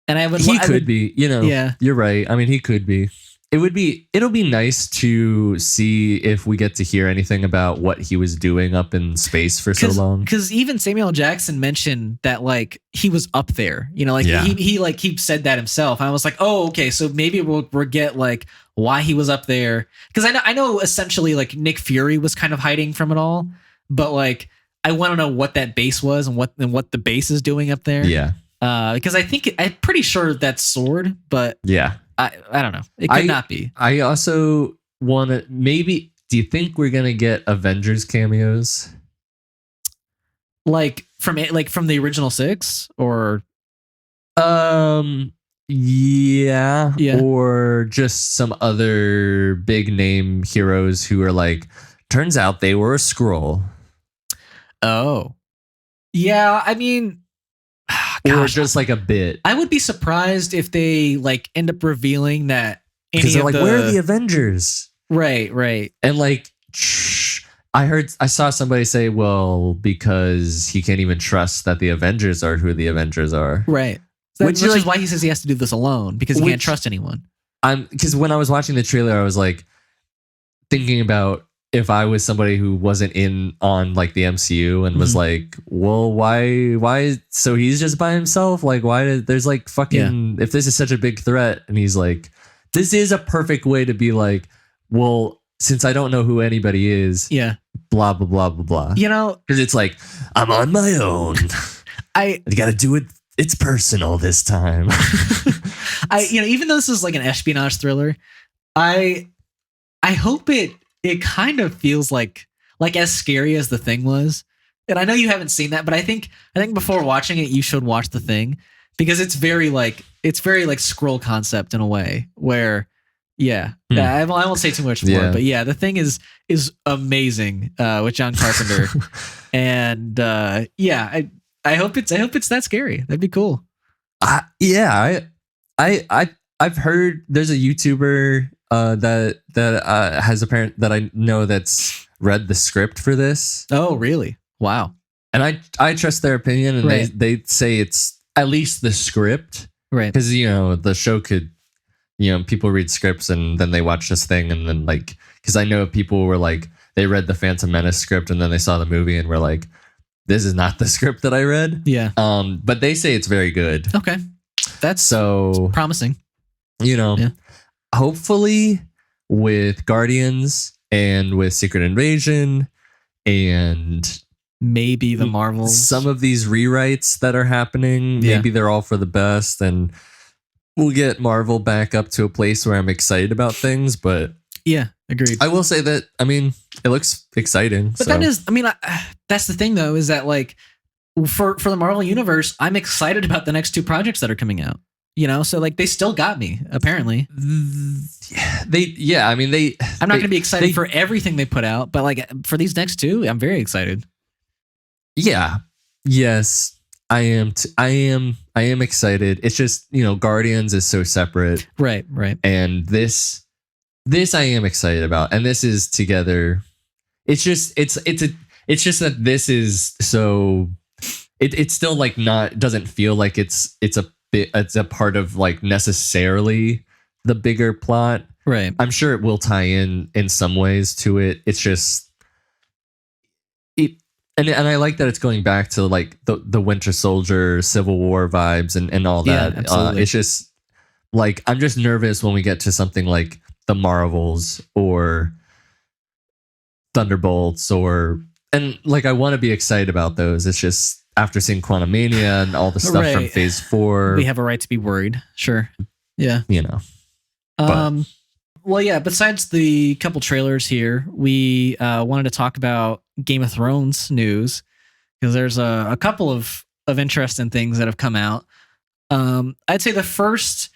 And he could be. You know, yeah, you're right. I mean, he could be. It'll be nice to see if we get to hear anything about what he was doing up in space for so long. Because even Samuel Jackson mentioned that like he was up there, you know, like he said that himself. And I was like, oh, okay, so maybe we'll get like why he was up there. Because I know essentially like Nick Fury was kind of hiding from it all, but like I want to know what that base was and what the base is doing up there. Yeah. Because I'm pretty sure that's Sword, but yeah. I don't know. It could not be. I also want to maybe. Do you think we're gonna get Avengers cameos? Like from the original 6, or yeah, or just some other big name heroes who are like, turns out they were a Skrull. Oh, yeah. I mean. Or just like a bit. I would be surprised if they like end up revealing that because they're like, where are the Avengers? Right. And like, I saw somebody say, well, because he can't even trust that the Avengers are who the Avengers are. Right. Which is why he says he has to do this alone, because he can't trust anyone. Because when I was watching the trailer, I was like thinking about if I was somebody who wasn't in on like the MCU and was like, well, why? So he's just by himself. Like, why? There's like fucking, if this is such a big threat, and he's like, this is a perfect way to be like, well, since I don't know who anybody is, blah, blah, blah, blah, blah. You know, because it's like, I'm on my own. I got to do it. It's personal this time. Even though this is like an espionage thriller, I hope it kind of feels like as scary as The Thing was. And I know you haven't seen that, but I think before watching it, you should watch The Thing, because it's very like Skrull concept in a way where, I won't say too much more, but The Thing is amazing with John Carpenter. And I hope it's that scary. That'd be cool. I've heard there's a YouTuber that has that I know that's read the script for this. Oh, really? Wow. And I trust their opinion, and they say it's at least the script, right? Because the show could, people read scripts and then they watch this thing, and then like, because I know people were like, they read the Phantom Menace script and then they saw the movie and were like, this is not the script that I read. Yeah. But they say it's very good. Okay. That's so promising. Hopefully with Guardians and with Secret Invasion and maybe the Marvels, some of these rewrites that are happening, maybe they're all for the best, and we'll get Marvel back up to a place where I'm excited about things. But yeah, agreed. I will say that, I mean, it looks exciting. But that is, I mean, that's the thing though, is that like for the Marvel universe, I'm excited about the next 2 projects that are coming out. So like they still got me, apparently. I'm not going to be excited for everything they put out, but like for these next 2, I'm very excited. Yeah. Yes. I am excited. It's just, Guardians is so separate, Right. and this I am excited about, and this is together. It's just it's just that this is so it's still like not doesn't feel like it's a part of like necessarily the bigger plot. Right. I'm sure it will tie in some ways to it. It's just and I like that it's going back to like the Winter Soldier Civil War vibes and all Yeah, that. absolutely. It's just like I'm just nervous when we get to something like the Marvels or Thunderbolts and like I want to be excited about those. It's just after seeing Quantumania and all the stuff from Right. Phase 4, We have a right to be worried. Sure. Yeah. Well, yeah, besides the couple trailers here, we wanted to talk about Game of Thrones news because there's a couple of interesting things that have come out. I'd say the first,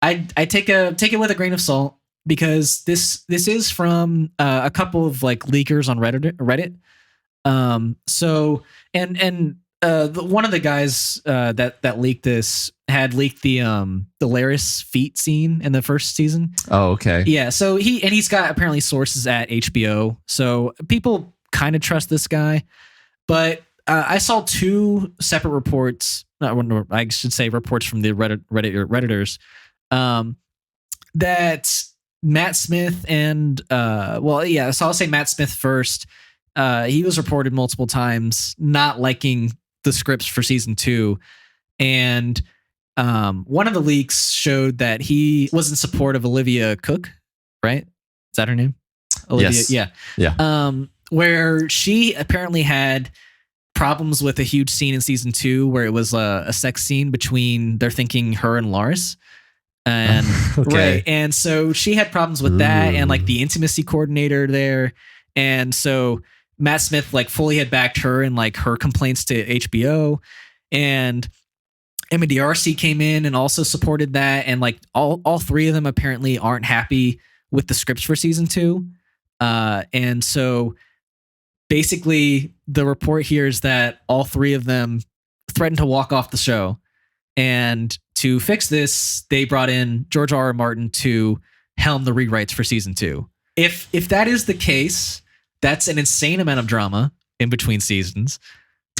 I take it with a grain of salt because this is from a couple of like leakers on Reddit. One of the guys that leaked this had leaked the Laris feet scene in the first season. Oh, okay. Yeah, so he's got apparently sources at HBO, so people kind of trust this guy. But I saw two separate reports. I should say reports from the Redditors that Matt Smith and so I'll say Matt Smith first. He was reported multiple times not liking the scripts for season 2, and one of the leaks showed that he was in support of Olivia Cook, right? Is that her name? Olivia, yes. Yeah. Where she apparently had problems with a huge scene in season 2 where it was a sex scene between, they're thinking, her and Lars. And okay. Right. And so she had problems with that and like the intimacy coordinator there. And so Matt Smith like fully had backed her and like her complaints to HBO, and Emma D'Arcy came in and also supported that. And like all three of them apparently aren't happy with the scripts for season 2. And so basically the report here is that all three of them threatened to walk off the show. And to fix this, they brought in George R.R. Martin to helm the rewrites for season 2. If that is the case, that's an insane amount of drama in between seasons.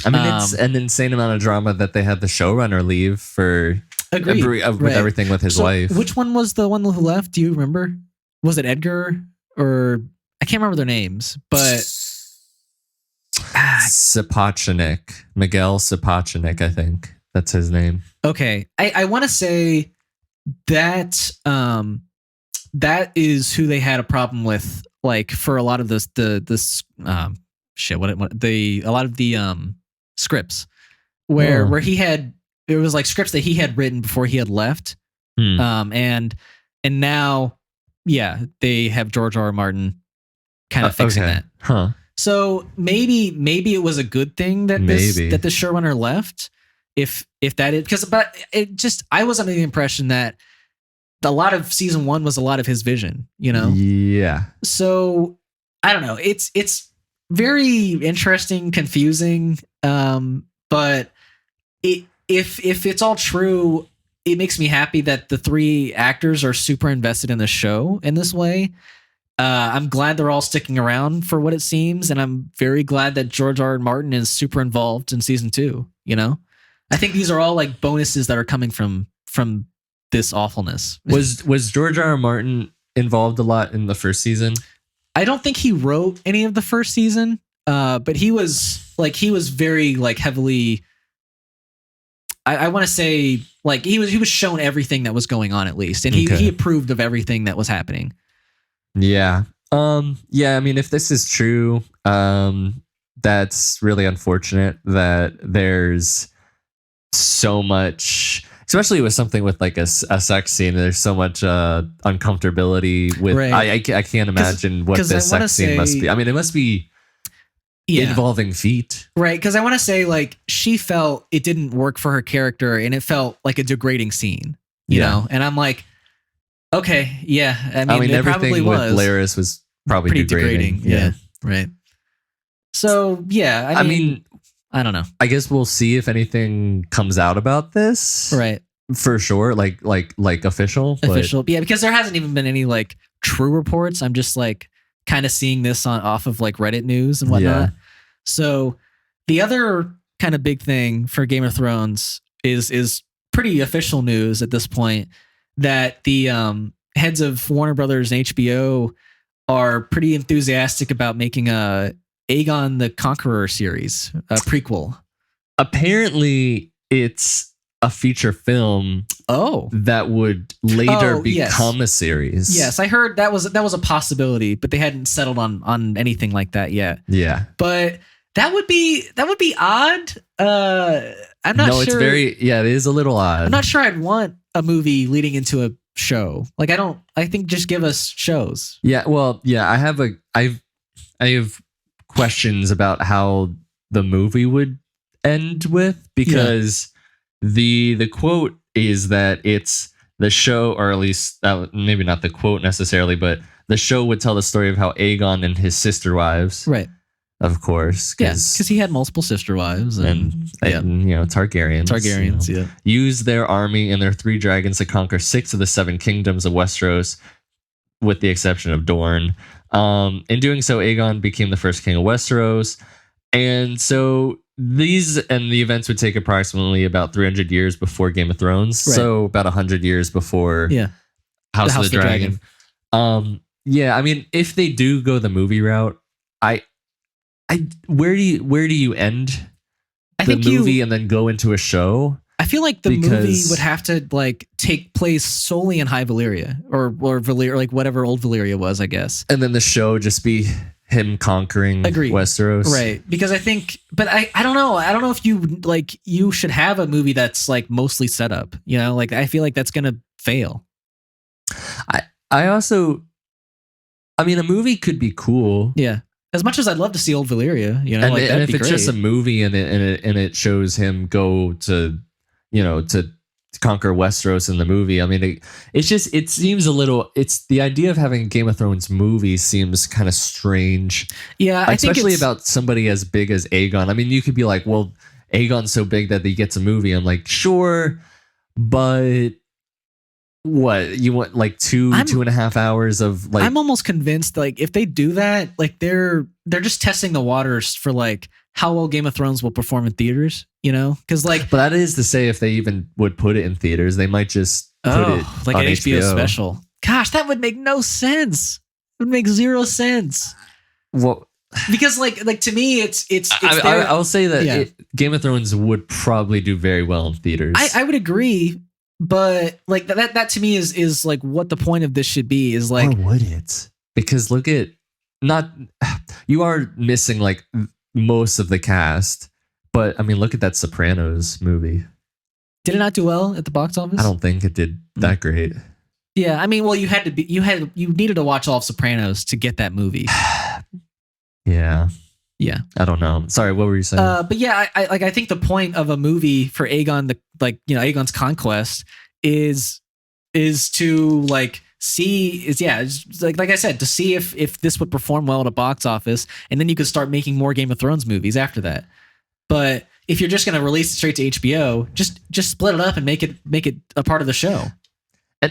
I mean, it's an insane amount of drama that they had the showrunner leave for everything with his wife. Which one was the one who left? Do you remember? Was it Edgar or I can't remember their names, but Sapochnik, Miguel Sapochnik, I think that's his name. Okay, I want to say that that is who they had a problem with, like for a lot of a lot of the scripts where he had, it was like scripts that he had written before he had left. And now, yeah, they have George R.R. Martin kind of fixing that. Huh. So maybe it was a good thing that that the showrunner left. If that is, but it just, I was under the impression that a lot of season 1 was a lot of his vision, Yeah. So I don't know. It's very interesting, confusing. But if it's all true, it makes me happy that the 3 actors are super invested in the show in this way. I'm glad they're all sticking around for what it seems, and I'm very glad that George R.R. Martin is super involved in season 2. I think these are all like bonuses that are coming from this awfulness. Was George R.R. Martin involved a lot in the first season? I don't think he wrote any of the first season, but he was very like heavily. I want to say like he was shown everything that was going on at least, and he approved of everything that was happening. Yeah. Yeah. I mean, if this is true, that's really unfortunate that there's so much, especially with something with like a sex scene. There's so much uncomfortability with. Right. I can't imagine what this sex scene must be. I mean, it must be involving feet, right? Because I want to say like she felt it didn't work for her character, and it felt like a degrading scene, you know. And I'm like, okay, yeah. I mean it everything probably with Laris was probably pretty degrading. Yeah, right. So yeah, I mean, I don't know. I guess we'll see if anything comes out about this. Right. For sure. Like official. Official. Yeah, because there hasn't even been any like true reports. I'm just like kind of seeing this off of like Reddit news and whatnot. Yeah. So the other kind of big thing for Game of Thrones is pretty official news at this point that the heads of Warner Brothers and HBO are pretty enthusiastic about making a Aegon the Conqueror series, a prequel. Apparently, it's a feature film. That would later become a series. Yes, I heard that was a possibility, but they hadn't settled on anything like that yet. Yeah, but that would be odd. I'm not sure. It's it is a little odd. I'm not sure I'd want a movie leading into a show. Like I think just give us shows. Yeah, well, yeah, I have questions about how the movie would end with, because the quote is that it's the show, or at least maybe not the quote necessarily, but the show would tell the story of how Aegon and his sister wives, right? Of course, because he had multiple sister wives and Targaryens, used their army and their 3 dragons to conquer 6 of the 7 kingdoms of Westeros, with the exception of Dorne. In doing so, Aegon became the first king of Westeros, and so the events would take approximately about 300 years before Game of Thrones, so about 100 years before House of the Dragon. I mean, if they do go the movie route, where do you end the movie and then go into a show? I feel like the movie would have to like take place solely in High Valyria or Valyria, like whatever old Valyria was, I guess. And then the show just be him conquering Westeros. Right. Because I think, but I don't know. I don't know if you should have a movie that's like mostly set up, like I feel like that's going to fail. I mean, a movie could be cool. Yeah. As much as I'd love to see old Valyria, and if it's just a movie and it shows him go to conquer Westeros in the movie. I mean, it seems a little. It's the idea of having a Game of Thrones movie seems kind of strange. Yeah, especially about somebody as big as Aegon. I mean, you could be like, well, Aegon's so big that he gets a movie. I'm like, sure, but what you want, like 2.5 hours of like. I'm almost convinced like if they do that, like they're just testing the waters for like how well Game of Thrones will perform in theaters, because like. But that is to say, if they even would put it in theaters, they might just put it like on an HBO special. Gosh, that would make no sense. It would make zero sense. Well, because like to me, it's. I'll say that Game of Thrones would probably do very well in theaters. I would agree. But like that to me is like what the point of this should be is like. Or would it? Because you are missing like most of the cast, but I mean, look at that Sopranos movie. Did it not do well at the box office? I don't think it did that great. Yeah, I mean, well, you needed to watch all of Sopranos to get that movie. Yeah. Yeah. I don't know. Sorry, what were you saying? But yeah, I think the point of a movie for Aegon, Aegon's conquest is to like see like I said, to see if this would perform well at a box office, and then you could start making more Game of Thrones movies after that. But if you're just going to release it straight to HBO, just split it up and make it a part of the show.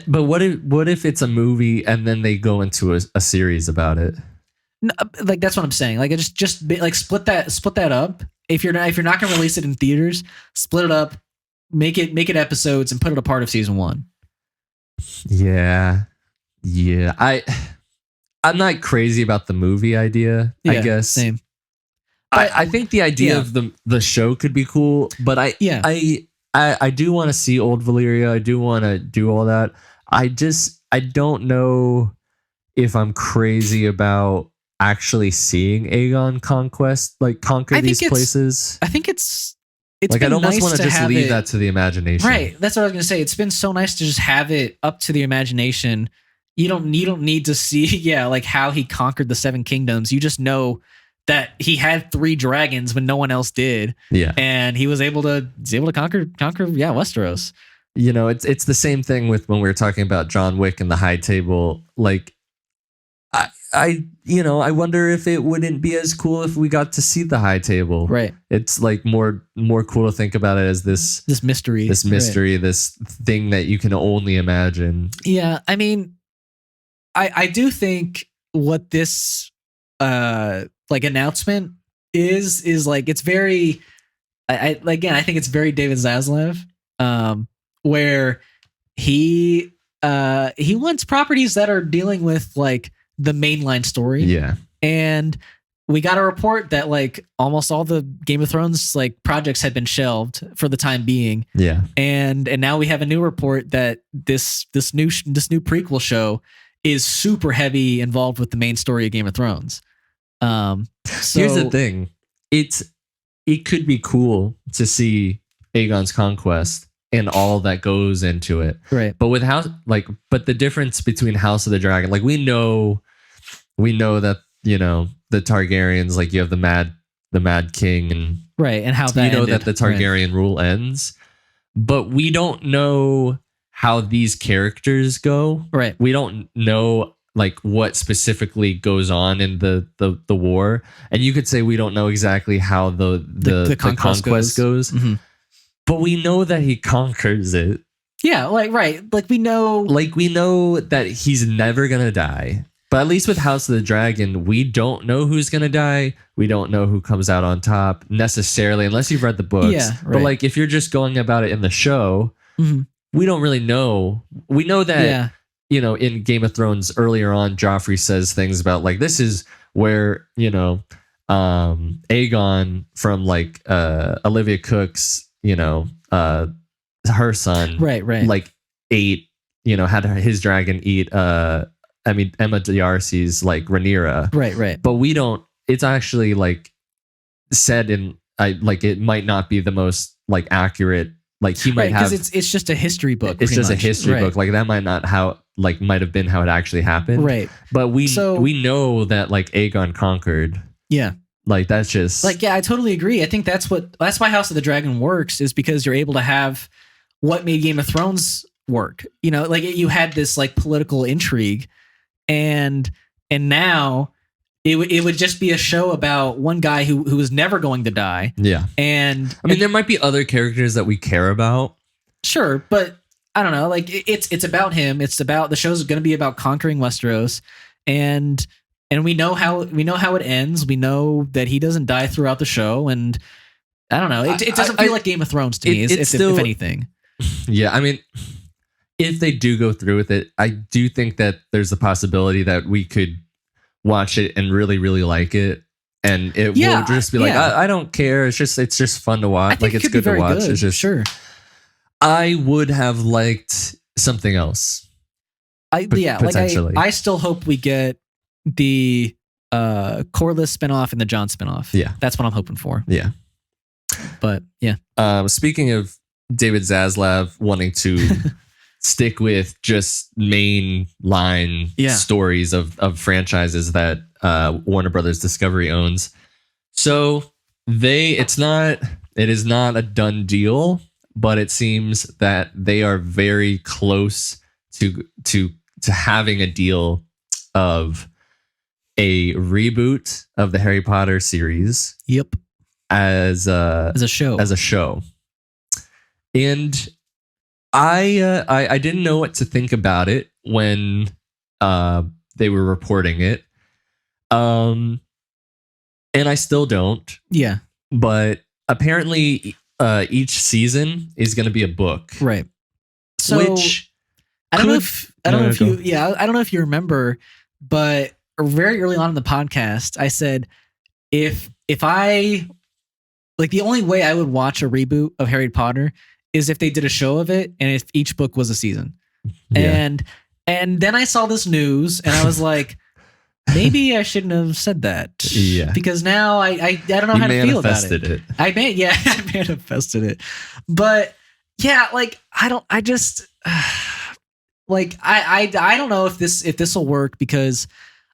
But what if it's a movie and then they go into a series about it? No, like that's what I'm saying. Like just like split that up. If you're not going to release it in theaters, split it up, make it episodes, and put it a part of season 1. Yeah. I'm not crazy about the movie idea. Yeah, I guess same. I think the idea of the show could be cool, but I do want to see old Valyria. I do want to do all that. I don't know if I'm crazy about actually seeing Aegon conquer these places. I think it's like been I almost nice want to just leave that to the imagination. Right. That's what I was gonna say. It's been so nice to just have it up to the imagination. You don't need to see like how he conquered the 7 kingdoms. You just know that he had 3 dragons when no one else did. Yeah. And he was able to conquer Westeros. It's the same thing with when we were talking about John Wick and the High Table. Like I wonder if it wouldn't be as cool if we got to see the high table. Right. It's like more cool to think about it as this mystery, this thing that you can only imagine. Yeah, I mean, I do think what this like announcement is like, it's very, I think it's very David Zaslav, where he wants properties that are dealing with like the mainline story. Yeah. And we got a report that like almost all the Game of Thrones like projects had been shelved for the time being. Yeah. And now we have a new report that this new prequel show is super heavy involved with the main story of Game of Thrones. So here's the thing. It could be cool to see Aegon's conquest and all that goes into it. Right. But with but the difference between House of the Dragon, like we know that, the Targaryens, like you have the Mad King, and right, and how that ended. that the Targaryen rule ends, but we don't know how these characters go. Right. We don't know like what specifically goes on in the war, and you could say we don't know exactly how the conquest goes. Mm-hmm. But we know that he conquers it. Yeah, like right. Like we know that he's never gonna die. But at least with House of the Dragon, we don't know who's gonna die. We don't know who comes out on top necessarily, unless you've read the books. Yeah, right. But like if you're just going about it in the show, mm-hmm. we don't really know. We know that in Game of Thrones earlier on, Joffrey says things about like this is where Aegon from like Olivia Cook's her son right like ate had his dragon eat Emma D'Arcy's like Rhaenyra, right, but we don't, it's actually like said in it might not be the most like accurate, like he might have, because it's just a history book, it's just a history book, like that might not might have been how it actually happened, right? But we know that like Aegon conquered. Yeah. Like that's just like, yeah, I totally agree. I think that's why House of the Dragon works, is because you're able to have what made Game of Thrones work. Like you had this like political intrigue, and now it would just be a show about one guy who was never going to die. Yeah. And I mean, there might be other characters that we care about. Sure, but I don't know. Like it's about him. It's about, the show's going to be about conquering Westeros, and we know how it ends. We know that he doesn't die throughout the show, and I don't know. It doesn't feel like Game of Thrones to me. If anything. Yeah, I mean, if they do go through with it, I do think that there's a possibility that we could watch it and really, really like it, and it will just be like, I don't care. It's just fun to watch. Like it's good to watch. It's just sure. I would have liked something else. Potentially. I still hope we get the Corlys spinoff and the Jon spinoff. Yeah, that's what I'm hoping for. Yeah, but yeah. Speaking of David Zaslav wanting to stick with just main line stories of franchises that Warner Brothers Discovery owns, so it is not a done deal, but it seems that they are very close to having a deal of a reboot of the Harry Potter series. Yep. As a show. And I didn't know what to think about it when they were reporting it. And I still don't. Yeah. But apparently each season is going to be a book. Right. So which I don't know if you remember, but very early on in the podcast, I said if I like, the only way I would watch a reboot of Harry Potter is if they did a show of it and if each book was a season. Yeah. And then I saw this news and I was like, maybe I shouldn't have said that. Yeah. Because now I don't know how to feel about it. I manifested it. But yeah, like I don't know if this will work, because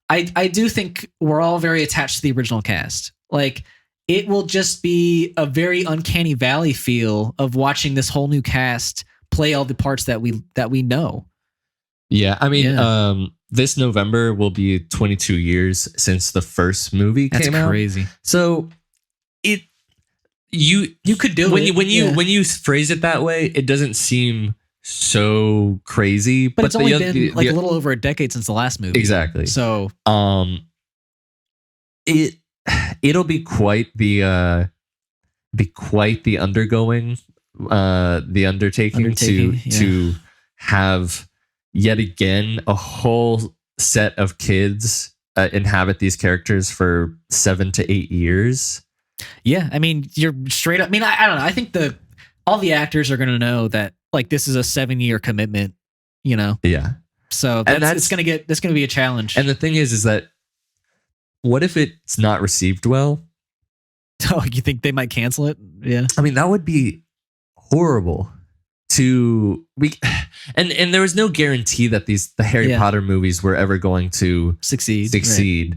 I do think we're all very attached to the original cast. Like it will just be a very uncanny valley feel of watching this whole new cast play all the parts that we know. Yeah, I mean, this November will be 22 years since the first movie came out. That's crazy. So you could do when it when you phrase it that way, it doesn't seem so crazy. But it's only been a little over a decade since the last movie. Exactly. So it'll be quite the undertaking to have yet again a whole set of kids inhabit these characters for 7 to 8 years. Yeah, I mean, you're straight up. I mean, I don't know. I think all the actors are going to know that like this is a 7-year commitment. You know. Yeah. So that's going to be a challenge. And the thing is that what if it's not received well? Oh, you think they might cancel it? Yeah. I mean, that would be horrible. And there was no guarantee that the Harry Potter movies were ever going to succeed. Right.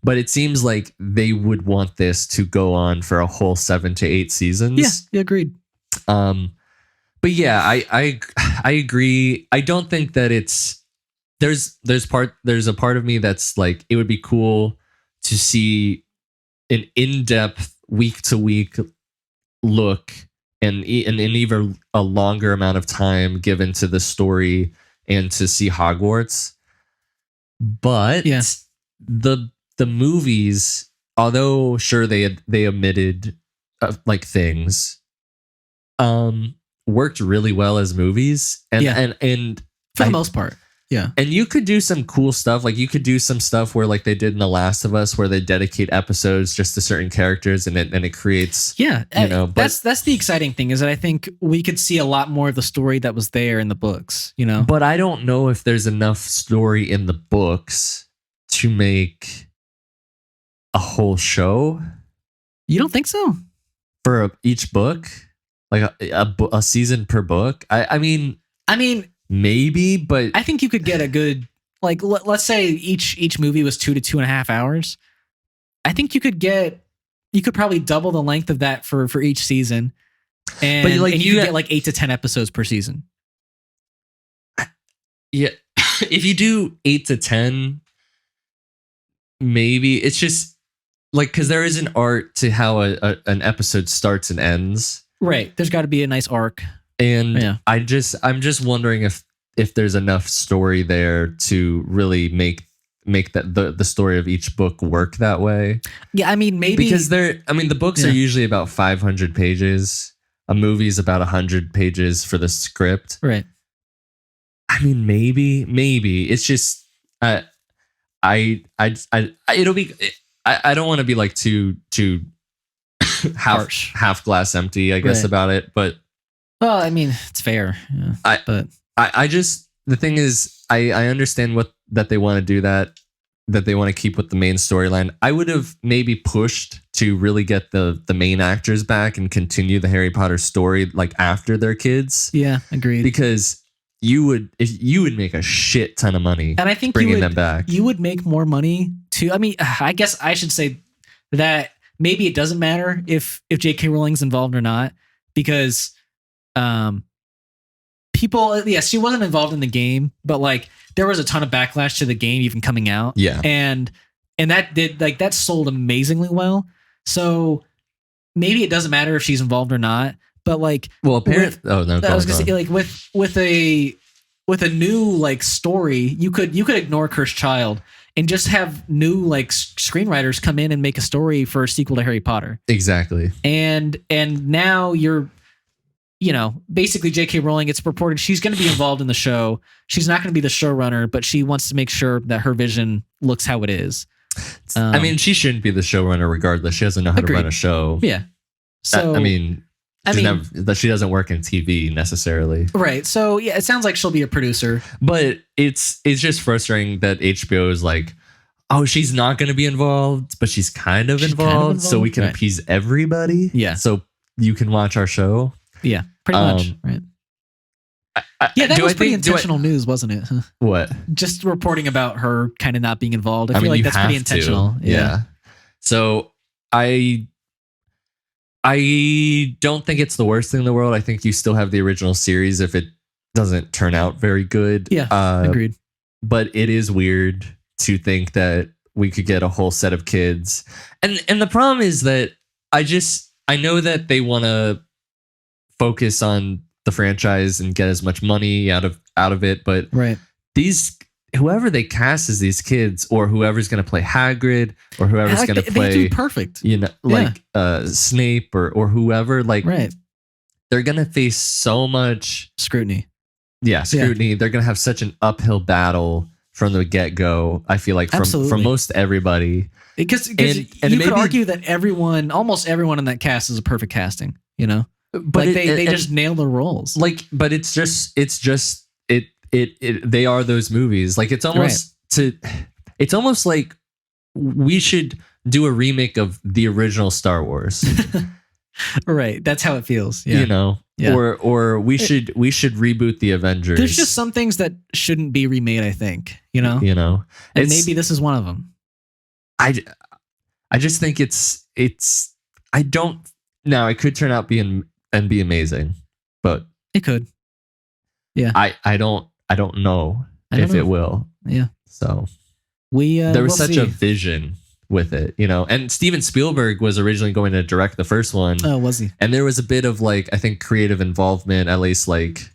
But it seems like they would want this to go on for a whole 7 to 8 seasons. Yeah, agreed. But yeah, I agree. I don't think that there's a part of me that's like, it would be cool to see an in-depth week-to-week look and even a longer amount of time given to the story and to see Hogwarts. But the movies, although sure they omitted like things, worked really well as movies and for the most part. Yeah. And you could do some cool stuff. Like you could do some stuff where like they did in The Last of Us, where they dedicate episodes just to certain characters and it creates. Yeah. That's the exciting thing, is that I think we could see a lot more of the story that was there in the books, you know? But I don't know if there's enough story in the books to make a whole show. You don't think so? For each book? Like a season per book? I mean, maybe, but I think you could get a good, like, let's say each movie was 2 to 2.5 hours. I think you could probably double the length of that for each season, and you could get like 8 to 10 episodes per season. Yeah, if you do 8 to 10, maybe it's just like, because there is an art to how an episode starts and ends. Right, there's got to be a nice arc. And I'm just wondering if there's enough story there to really make that the story of each book work that way. Yeah, I mean, maybe because the books are usually about 500 pages. A movie is about 100 pages for the script. Right. I mean, maybe it's just it'll be. I don't want to be like too half glass empty, I guess, about it, but. Well, I mean, it's fair. Yeah, the thing is, I understand that they want to do that they want to keep with the main storyline. I would have maybe pushed to really get the main actors back and continue the Harry Potter story like after their kids. Yeah, agreed. Because you would make a shit ton of money, and I think bringing them back. You would make more money too. I mean, I guess I should say that maybe it doesn't matter if J.K. Rowling's involved or not, because. People, she wasn't involved in the game, but like there was a ton of backlash to the game even coming out. Yeah. And that did that sold amazingly well. So maybe it doesn't matter if she's involved or not, but like, well, apparently, I was gonna say, like with a new like story, you could ignore Cursed Child and just have new like screenwriters come in and make a story for a sequel to Harry Potter. Exactly. And now you're, basically J.K. Rowling, it's reported she's going to be involved in the show. She's not going to be the showrunner, but she wants to make sure that her vision looks how it is. I mean, she shouldn't be the showrunner regardless. She doesn't know how to run a show. Yeah. So she doesn't work in TV necessarily. Right. So yeah, it sounds like she'll be a producer. But it's just frustrating that HBO is like, oh, she's not going to be involved, but she's kind of involved, so we can appease everybody. Yeah. So you can watch our show. Yeah, pretty much. Right. That was pretty intentional news, wasn't it? What? Just reporting about her kind of not being involved. I feel like that's pretty intentional. Yeah. So I don't think it's the worst thing in the world. I think you still have the original series if it doesn't turn out very good. Yeah, agreed. but it is weird to think that we could get a whole set of kids. And the problem is that I know that they want to focus on the franchise and get as much money out of it, but right. Whoever they cast as these kids, or whoever's going to play Hagrid, or whoever's going to play, they do perfect, like Snape or whoever, like right. They're going to face so much scrutiny. Yeah, scrutiny. Yeah. They're going to have such an uphill battle from the get-go, I feel like, from most everybody. Because you could argue that almost everyone in that cast is a perfect casting, But like they just nail the roles. Like, but it's just they are those movies. Like, it's almost like we should do a remake of the original Star Wars. Right. That's how it feels. Yeah. Yeah. Or we should reboot the Avengers. There's just some things that shouldn't be remade, I think, and maybe this is one of them. I just think now it could turn out be amazing, but it could. Yeah. I don't know if it will. Yeah. So there was such a vision with it, and Steven Spielberg was originally going to direct the first one. Oh, was he? And there was a bit of like, I think, creative involvement, at least like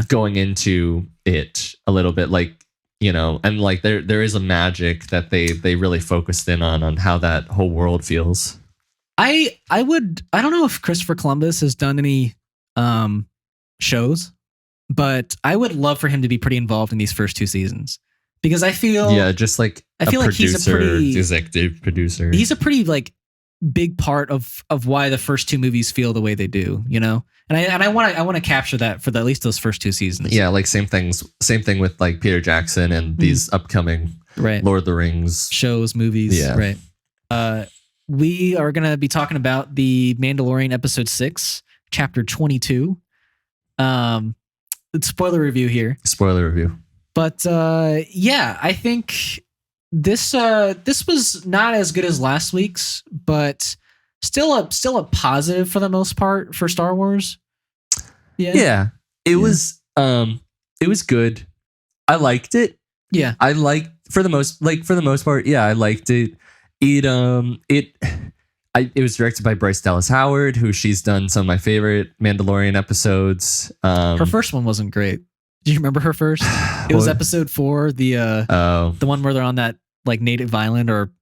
going into it a little bit, like, and like there is a magic that they really focused in on how that whole world feels. I don't know if Christopher Columbus has done any shows, but I would love for him to be pretty involved in these first 2 seasons, because I feel just like I feel like he's a pretty executive producer. He's a pretty like big part of why the first 2 movies feel the way they do, And I want to capture that for at least those first 2 seasons. Yeah, like same thing with like Peter Jackson and these upcoming Lord of the Rings shows, movies. Yeah. Right. We are going to be talking about the Mandalorian episode 6, chapter 22. It's spoiler review here. Spoiler review. But I think this was not as good as last week's, but still a positive for the most part for Star Wars. Yeah. It was good. I liked it. Yeah. For the most part, yeah, I liked it. It was directed by Bryce Dallas Howard, who she's done some of my favorite Mandalorian episodes. Her first one wasn't great. Do you remember her first? It was episode 4, the one where they're on that like native island or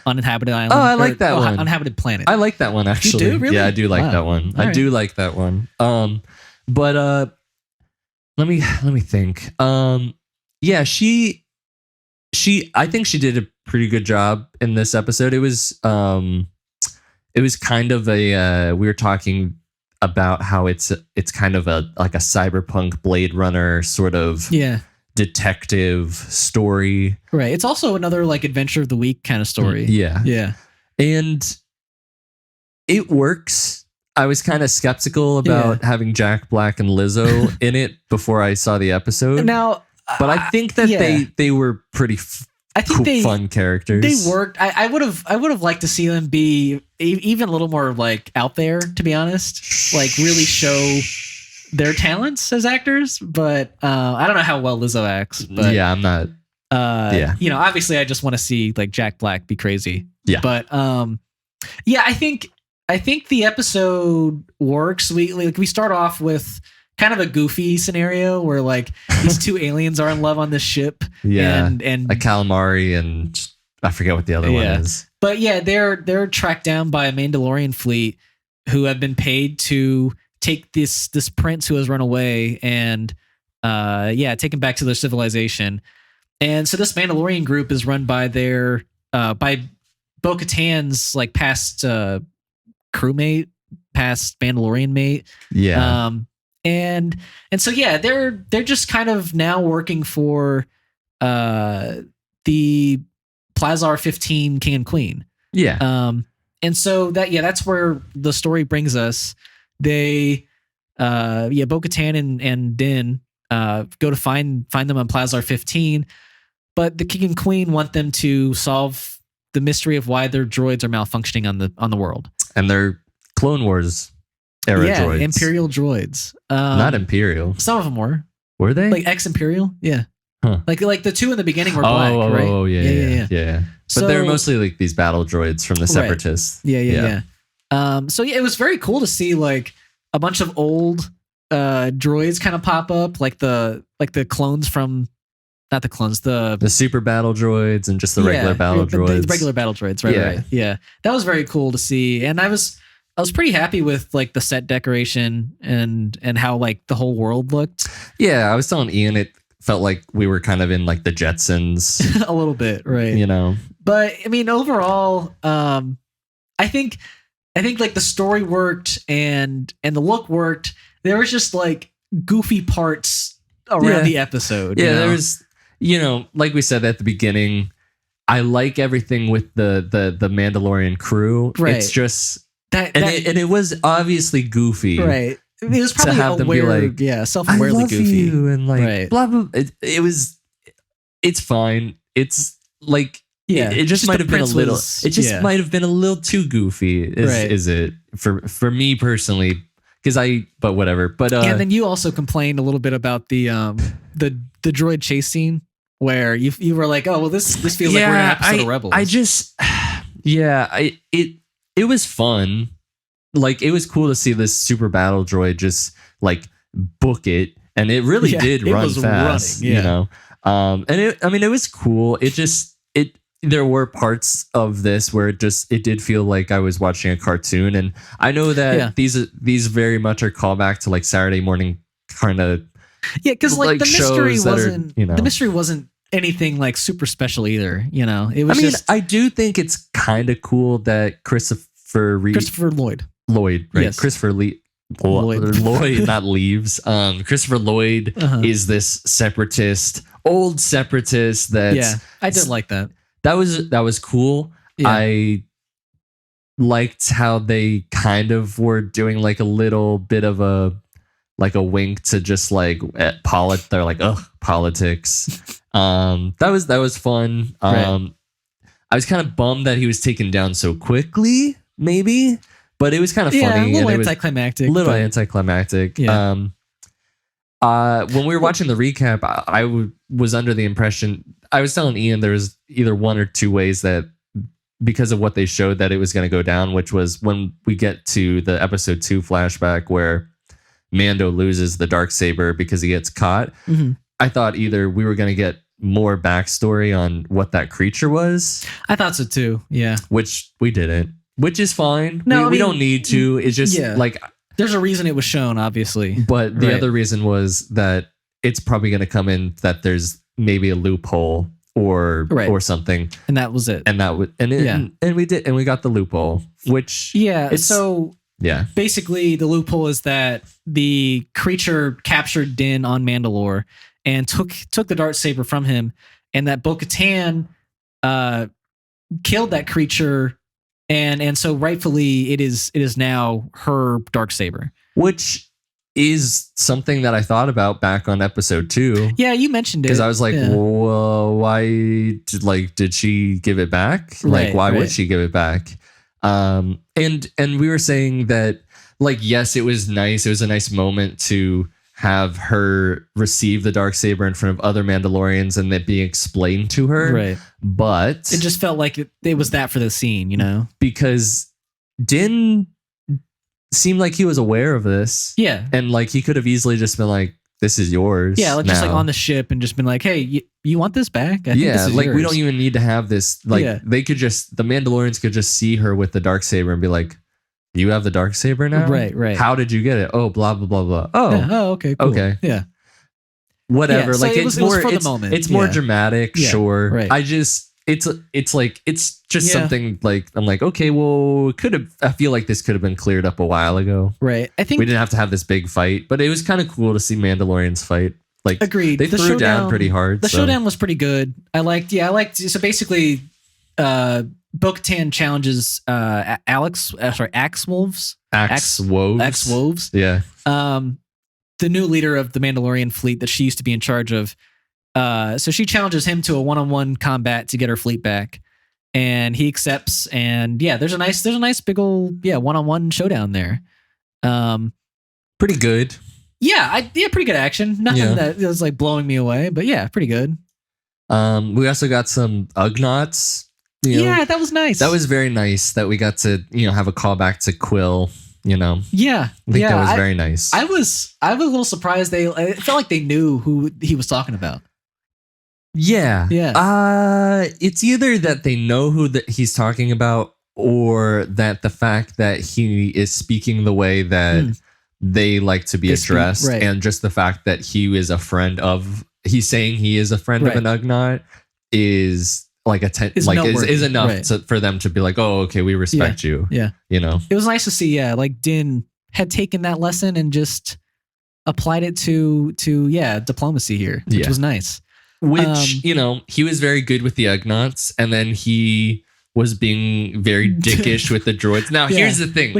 uninhabited island. Oh, I like that one. Uninhabited planet. I like that one, actually. You do? Really? Yeah, I do like that one. All right. Do like that one. But let me think. Yeah, she I think she did a pretty good job in this episode. It was kind of we were talking about how it's kind of like a cyberpunk Blade Runner sort of detective story. Right. It's also another like adventure of the week kind of story. Yeah. Yeah. And it works. I was kind of skeptical about having Jack Black and Lizzo in it before I saw the episode. Now, but I think that they were pretty fun characters. They worked. I would have liked to see them be even a little more like out there, to be honest, like really show their talents as actors. But I don't know how well Lizzo acts. But yeah, I'm not. Obviously, I just want to see like Jack Black be crazy. Yeah, but I think the episode works. We start off with kind of a goofy scenario where like these 2 aliens are in love on this ship. Yeah. And a calamari and I forget what the other one is. But yeah, they're tracked down by a Mandalorian fleet who have been paid to take this prince who has run away and take him back to their civilization. And so this Mandalorian group is run by their by Bo-Katan's like past crewmate, past Mandalorian mate. Yeah. And so they're just kind of now working for the Plazar 15 King and Queen. Yeah. And so that's where the story brings us. They Bo-Katan and Din go to find them on Plazar 15, but the King and Queen want them to solve the mystery of why their droids are malfunctioning on the world. And they're Clone Wars era droids. Imperial droids. Not Imperial. Some of them were. Were they? Like ex-Imperial? Yeah. Huh. Like the two in the beginning were black, right? Oh, yeah. But So, they're mostly like these battle droids from the Separatists. Yeah. So yeah, it was very cool to see like a bunch of old droids kind of pop up, like the clones from, not the clones, the super battle droids and just the regular battle droids. The regular battle droids, right? Yeah, that was very cool to see, and I was pretty happy with like the set decoration and how like the whole world looked. Yeah, I was telling Ian it felt like we were kind of in like the Jetsons a little bit, right? You know, but I mean, overall, I think like the story worked and the look worked. There was just like goofy parts around the episode. Yeah, there was, like we said at the beginning, I like everything with the Mandalorian crew. Right. It's just it was obviously goofy. Right. It was probably to have them be like, self-awaredly goofy. You, and like blah blah. It's fine. It's like it just might have been a little. It just might have been a little too goofy. Is it for me personally? But whatever. But and then you also complained a little bit about the droid chase scene where you were like, oh well, this feels like we're in an episode of Rebels. It was fun. Like it was cool to see this super battle droid just like book it, and it really did run fast. Running, and it was cool. There were parts of this where it did feel like I was watching a cartoon, and I know that these very much are callback to like Saturday morning kind of because like the mystery wasn't anything like super special either. It was. I do think it's kind of cool that Christopher Lloyd, right? Yes. Christopher Lloyd, not Leaves. Christopher Lloyd is this old separatist. I did like that. That was cool. Yeah. I liked how they kind of were doing like a little bit of a wink to just like they're like, politics. That was fun. Right. I was kind of bummed that he was taken down so quickly, maybe, but it was kind of funny. A little anticlimactic. Yeah. When we were watching the recap, I was under the impression, I was telling Ian there was either one or two ways that because of what they showed that it was going to go down, which was when we get to the episode 2 flashback where Mando loses the Darksaber because he gets caught. Mm-hmm. I thought either we were going to get more backstory on what that creature was. I thought so too. Yeah. Which we didn't, which is fine. No, we don't need to. It's just like, there's a reason it was shown, obviously. But the other reason was that it's probably going to come in that there's maybe a loophole or something. And that was it. And we did, and we got the loophole, which basically the loophole is that the creature captured Din on Mandalore and took the Darksaber from him, and that Bo-Katan killed that creature, and so rightfully it is now her Darksaber, which is something that I thought about back on episode 2. Yeah, you mentioned it because I was like, well, why did she give it back? Why would she give it back? And we were saying that like, yes, it was nice. It was a nice moment to have her receive the Darksaber in front of other Mandalorians and it being explained to her. Right. But it just felt like it was that for the scene, because Din seemed like he was aware of this. Yeah. And like he could have easily just been like, this is yours. Yeah, just like on the ship and just been like, hey, you want this back? I think this is like yours. We don't even need to have this. Like they could just, the Mandalorians could just see her with the Darksaber and be like, you have the Darksaber now? Right. How did you get it? Oh, blah, blah, blah, blah. Oh. Yeah. Oh, okay, cool. Okay. Yeah. Whatever. Yeah, so like it was for the moment. It's more dramatic, sure. Right. It's just something like, I'm like, okay, well, I feel like this could have been cleared up a while ago. Right. I think we didn't have to have this big fight, but it was kind of cool to see Mandalorians fight. Like, agreed. They threw down pretty hard. The showdown was pretty good. I liked, so basically, Bo-Katan challenges Axe Wolves. Yeah. The new leader of the Mandalorian fleet that she used to be in charge of. So she challenges him to a one-on-one combat to get her fleet back, and he accepts. And there's a nice big old one-on-one showdown there. Pretty good. Pretty good action. Nothing that was like blowing me away, but yeah, pretty good. We also got some Ugnaughts. That was nice. That was very nice that we got to have a callback to Quill. I think that was very nice. I was a little surprised. It felt like they knew who he was talking about. Yeah. It's either that they know who he's talking about, or that the fact that he is speaking the way that they like to be addressed, and just the fact that he's saying he is a friend of an Ugnaught is like is enough for them to be like, oh, okay, we respect you. Yeah. It was nice to see, like Din had taken that lesson and just applied it to diplomacy here, which was nice. Which, he was very good with the Ugnaughts, and then he was being very dickish with the droids. Now, here's the thing.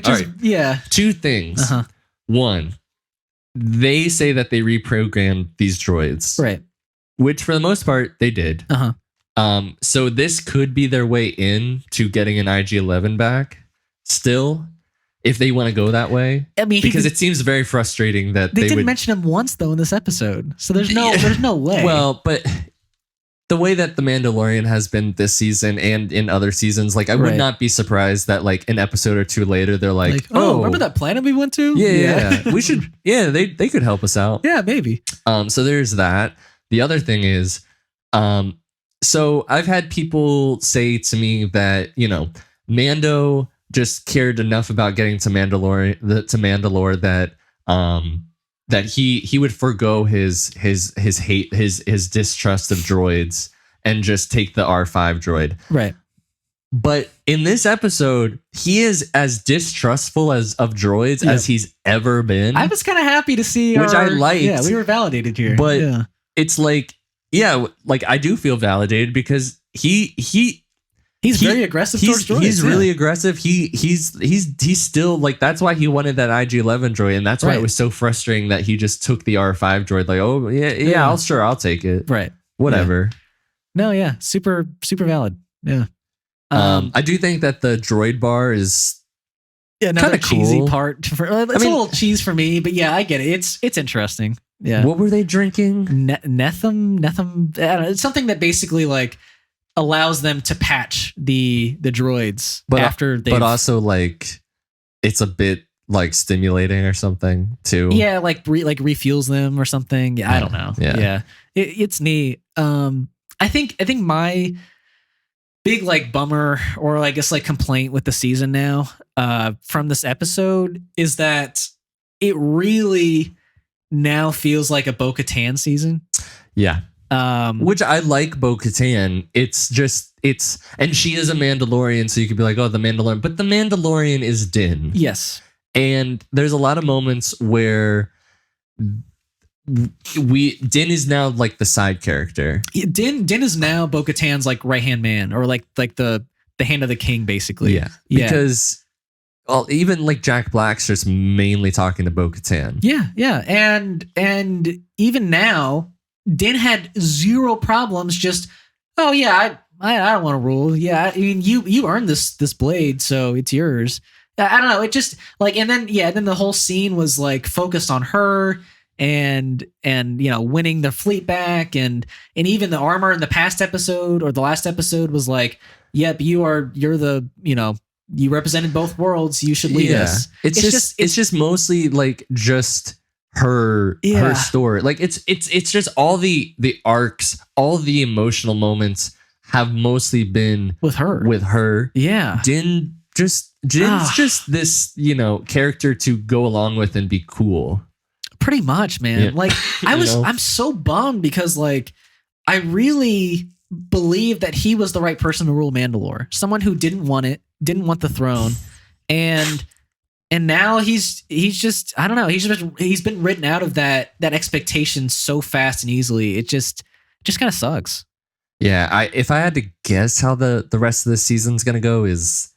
Two things. Uh-huh. One, they say that they reprogrammed these droids. Right. Which, for the most part, they did. Uh-huh. So this could be their way in to getting an IG-11 back still, if they want to go that way. I mean, because it seems very frustrating that they didn't mention him once though in this episode, so there's no way. Well, but the way that The Mandalorian has been this season and in other seasons, like I would not be surprised that like an episode or two later they're like, oh, remember that planet we went to? Yeah. We should. Yeah, they could help us out. Yeah, maybe. So there's that. The other thing is, so I've had people say to me that Mando just cared enough about getting to Mandalore that he would forgo his hate, his distrust of droids and just take the R5 droid. Right. But in this episode, he is as distrustful of droids as he's ever been. I was kind of happy to see, I liked. Yeah, we were validated here. But it's like, like I do feel validated because he's very aggressive towards droids. He's really aggressive. He's still like, that's why he wanted that IG-11 droid, and that's why it was so frustrating that he just took the R5 droid. Like, oh yeah, I'll take it. Right. Whatever. No, super valid. Yeah. I do think that the droid bar is another kind of cheesy cool part. It's a little cheese for me, but yeah, I get it. It's interesting. Yeah. What were they drinking? Netham. I don't know. It's something that basically like allows them to patch the droids, but also like it's a bit like stimulating or something too. Yeah, like refuels them or something. Yeah, I don't know. Yeah. It's neat. I think my big like bummer, or I guess like complaint with the season now, from this episode is that it really now feels like a Bo-Katan season. Yeah. Which I like Bo-Katan. And she is a Mandalorian, so you could be like, oh, the Mandalorian. But the Mandalorian is Din. Yes. And there's a lot of moments where Din is now like the side character. Din is now Bo-Katan's like right-hand man, or like the hand of the king, basically. Yeah. Because even like Jack Black's just mainly talking to Bo-Katan. Yeah. And even now, Din had zero problems. Just, oh yeah, I don't want to rule. Yeah, I mean you earned this blade, so it's yours. I don't know. It just like, and then the whole scene was like focused on her and winning the fleet back, and even the armor in the past episode or the last episode was like, yep, you're the you represented both worlds. You should lead us. It's just mostly like just her story. Like it's just all the arcs, all the emotional moments have mostly been with her. Yeah. Din's just this, character to go along with and be cool. Pretty much, man. Yeah. Like I'm so bummed because like I really believe that he was the right person to rule Mandalore. Someone who didn't want the throne, and now he's just, I don't know, he's been written out of that expectation so fast and easily. It just kind of sucks. Yeah, if I had to guess how the rest of the season's gonna go is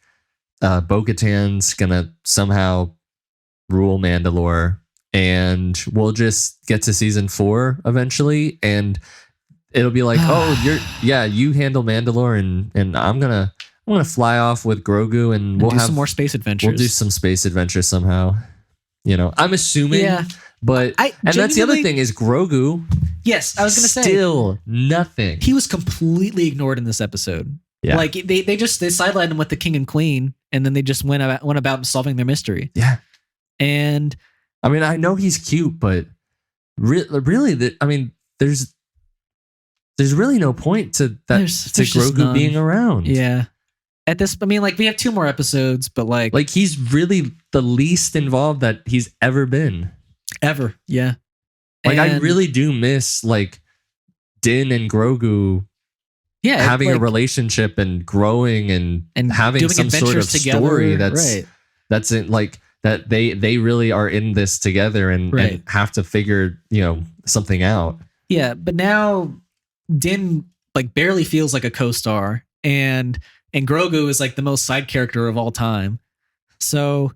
Bo-Katan's gonna somehow rule Mandalore, and we'll just get to season 4 eventually, and it'll be like, you handle Mandalore, and I'm gonna fly off with Grogu, and we'll do some more space adventures. We'll do some space adventures somehow. I'm assuming But and that's the other thing is Grogu. Yes, I was going to say still nothing. He was completely ignored in this episode. Yeah. Like they sidelined him with the king and queen, and then they just went about solving their mystery. Yeah. And I mean, I know he's cute, but really, there's really no point to that to Grogu being around. Yeah. At this, I mean, like we have 2 more episodes, but like he's really the least involved that he's ever been. Ever. Yeah. Like I really do miss like Din and Grogu having a relationship and growing and having some sort of story that's in, like that they really are in this together and have to figure, something out. Yeah, but now Din like barely feels like a co-star and Grogu is like the most side character of all time. So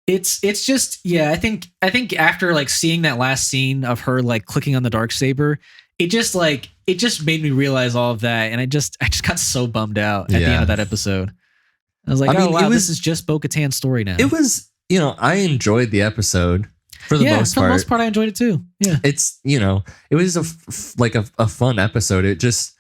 it's just, I think after like seeing that last scene of her like clicking on the darksaber, it just made me realize all of that, and I just got so bummed out at the end of that episode. I was like, this is just Bo-Katan's story now. It was, I enjoyed the episode for the most part. For the most part, I enjoyed it too. Yeah, it's it was a fun episode. It just,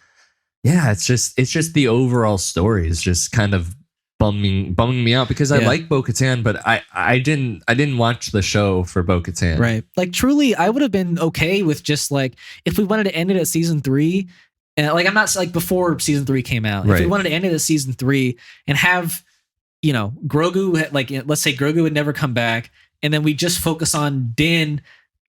it's just the overall story is just kind of bumming me out because I like Bo-Katan, but I didn't watch the show for Bo-Katan. Right. Like truly, I would have been okay with just like if we wanted to end it at season 3, and like I'm not like before season 3 came out. If we wanted to end it at season 3 and have Grogu, like let's say Grogu would never come back, and then we just focus on Din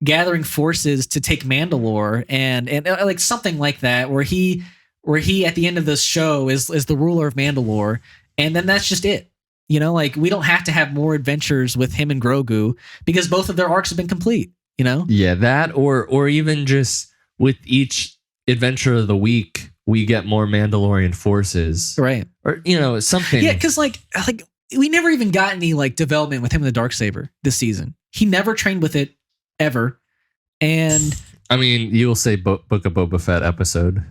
gathering forces to take Mandalore and like something like that, where he at the end of this show is the ruler of Mandalore. And then that's just it. Like we don't have to have more adventures with him and Grogu because both of their arcs have been complete, Yeah, that or even just with each adventure of the week, we get more Mandalorian forces. Right. Or, something. Yeah, because like we never even got any like development with him and the Darksaber this season. He never trained with it ever. And I mean, you'll say Book of Boba Fett episode.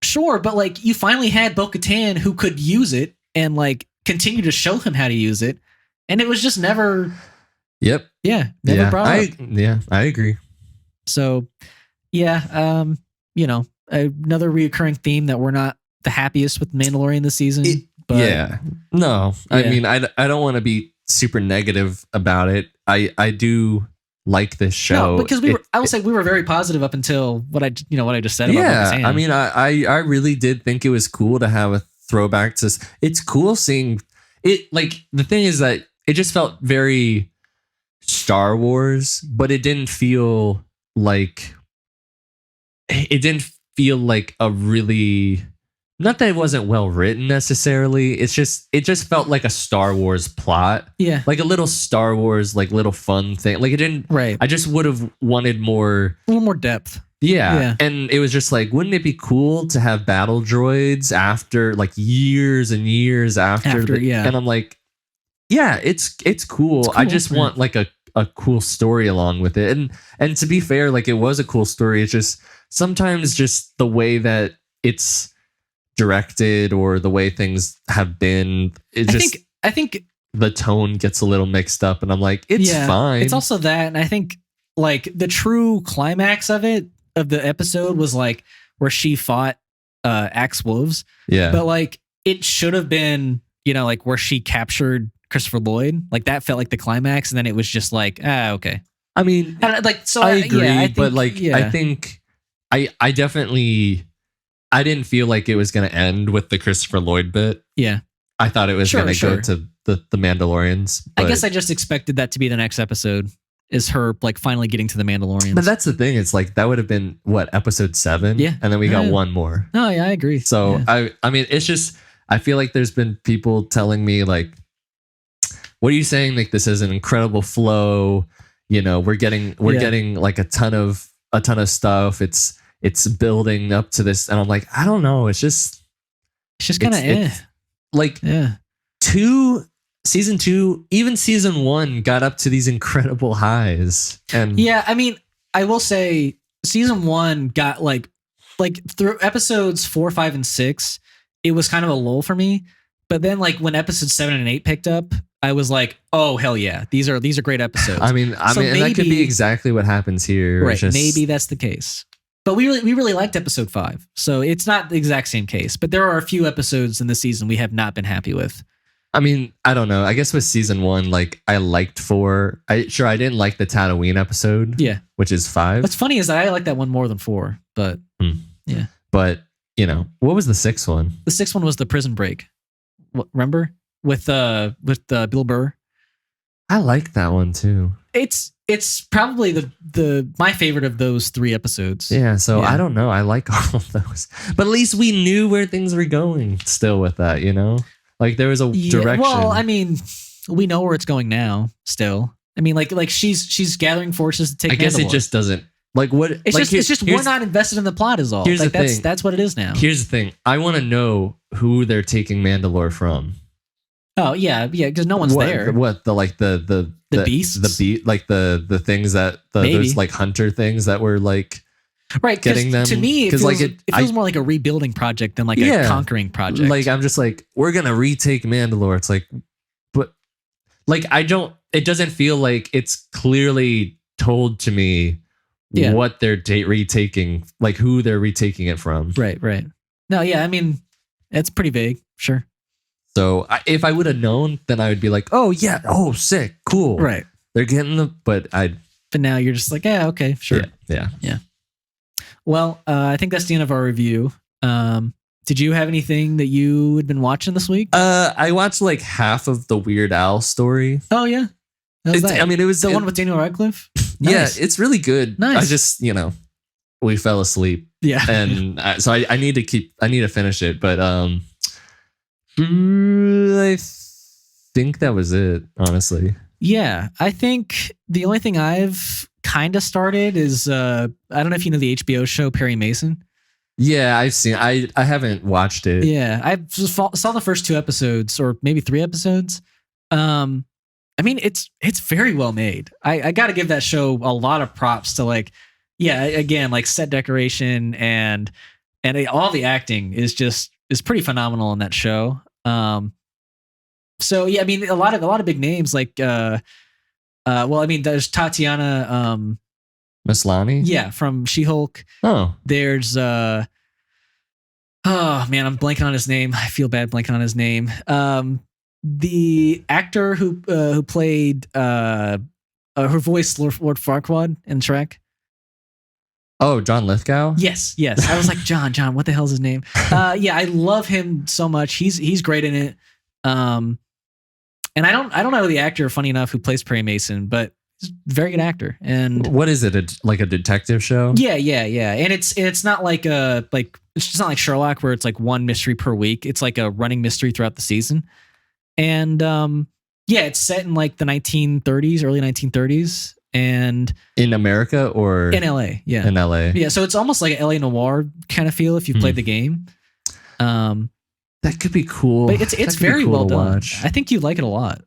Sure, but like you finally had Bo-Katan who could use it and like continue to show him how to use it, and it was just never. Yep. Yeah. Never brought up. I agree. So, another reoccurring theme that we're not the happiest with Mandalorian this season. No, I mean, I don't want to be super negative about it. I do like this show because I would say we were very positive up until what I just said. Yeah, about I mean, I really did think it was cool to have a throwback to. It's cool seeing it. Like the thing is that it just felt very Star Wars, but it didn't feel like a really. Not that it wasn't well written necessarily. It just felt like a Star Wars plot. Yeah. Like a little Star Wars, like little fun thing. Like it didn't. Right. I just would have wanted more. A little more depth. Yeah. And it was just like, wouldn't it be cool to have battle droids after like years and years after? And I'm like, yeah, it's cool. I just want like a cool story along with it. And to be fair, like it was a cool story. It's just sometimes just the way that it's directed or the way things have been, I think the tone gets a little mixed up, and I'm like, it's fine. It's also that, and I think like the true climax of the episode was like where she fought Axe Wolves. Yeah. But like it should have been, like where she captured Christopher Lloyd. Like that felt like the climax, and then it was just like, okay. I mean, like so I agree, I think, but like I think I definitely I didn't feel like it was going to end with the Christopher Lloyd bit. Yeah. I thought it was going to go to the Mandalorians. I guess I just expected that to be the next episode, is her like finally getting to the Mandalorians. But that's the thing. It's like that would have been episode 7? Yeah. And then we got one more. No, yeah, I agree. So I mean, it's just, I feel like there's been people telling me like, what are you saying? Like this is an incredible flow. We're getting like a ton of stuff. It's building up to this, and I'm like, I don't know. It's just kind of like season 2, even season 1 got up to these incredible highs. And I mean, I will say season 1 got like through episodes 4, 5, and 6, it was kind of a lull for me. But then like when episodes 7 and 8 picked up, I was like, oh hell yeah, these are great episodes. I mean, and that could be exactly what happens here. Right, maybe that's the case. But we really liked episode 5, so it's not the exact same case. But there are a few episodes in the season we have not been happy with. I mean, I don't know. I guess with season 1, like I liked 4. I didn't like the Tatooine episode. Yeah, which is 5. What's funny is that I like that one more than 4. But yeah. But what was the 6th one? The 6th one was the prison break. Remember with Bill Burr? I like that one too. It's probably the my favorite of those 3 episodes. Yeah, so I don't know. I like all of those. But at least we knew where things were going still with that, Like there was a direction. Well, I mean, we know where it's going now still. I mean, like she's gathering forces to take Mandalore. I guess it just doesn't like what it's just we're not invested in the plot is all. Here's like the thing. That's what it is now. Here's the thing. I want to know who they're taking Mandalore from. Oh yeah, because no one's there. What the beasts, like the things that those like hunter things that were like getting them. To me, it feels more like a rebuilding project than like a conquering project. Like I'm just like, we're gonna retake Mandalore. It's like, but like it doesn't feel like it's clearly told to me what they're retaking, like who they're retaking it from. Right. No, yeah, I mean, it's pretty vague. Sure. So if I would have known, then I would be like, oh yeah, oh sick, cool. Right. They're getting But now you're just like, yeah, okay, sure. Yeah. Well, I think that's the end of our review. Did you have anything that you had been watching this week? I watched like half of the Weird Al story. Oh yeah. It was the one with Daniel Radcliffe. Nice. Yeah, it's really good. Nice. I just, we fell asleep. Yeah. And so I need to finish it, but I think that was it, honestly. Yeah, I think the only thing I've kind of started is I don't know if you know the HBO show Perry Mason. Yeah, I've seen. I haven't watched it. Yeah, I just saw the first 2 episodes or maybe 3 episodes. I mean, it's very well made. I got to give that show a lot of props to again, like set decoration and all the acting is pretty phenomenal in that show. So yeah, I mean a lot of big names like well, I mean there's Tatiana Maslany? Yeah, from She-Hulk. Oh. There's oh man, I'm blanking on his name. I feel bad blanking on his name. The actor who played her voice Lord Farquaad in Shrek. Oh, John Lithgow? Yes. I was like, John, what the hell's his name? Yeah, I love him so much. He's great in it. And I don't know the actor, funny enough, who plays Perry Mason, but he's a very good actor. And what is it? Like a detective show? Yeah. And it's not like it's just not like Sherlock where it's like one mystery per week. It's like a running mystery throughout the season. And it's set in like the 1930s, early 1930s. And in America or in LA, yeah, in LA, yeah. So it's almost like an LA noir kind of feel if you've played the game. That could be cool. But it's very well done. I think you like it a lot.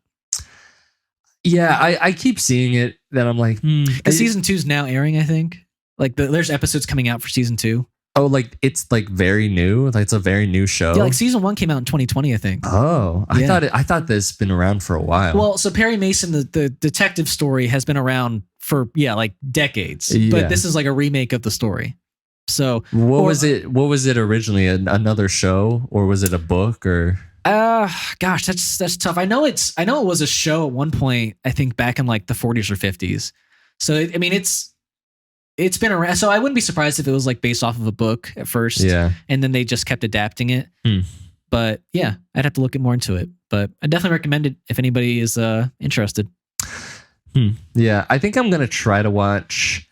Yeah, I keep seeing it. That I'm like, because season 2 is now airing. I think like there's episodes coming out for season 2. Oh, like it's like very new. Like it's a very new show. Yeah, like season 1 came out in 2020, I think. Oh, I thought this has been around for a while. Well, so Perry Mason, the detective story has been around for like decades, but this is like a remake of the story. So what was it originally? Another show, or was it a book, or? Gosh, that's tough. I know it was a show at one point. I think back in like the 40s or 50s. So I mean, it's been around, so I wouldn't be surprised if it was like based off of a book at first, and then they just kept adapting it. But yeah, I'd have to look more into it. But I definitely recommend it if anybody is interested. Yeah, I think I'm gonna try to watch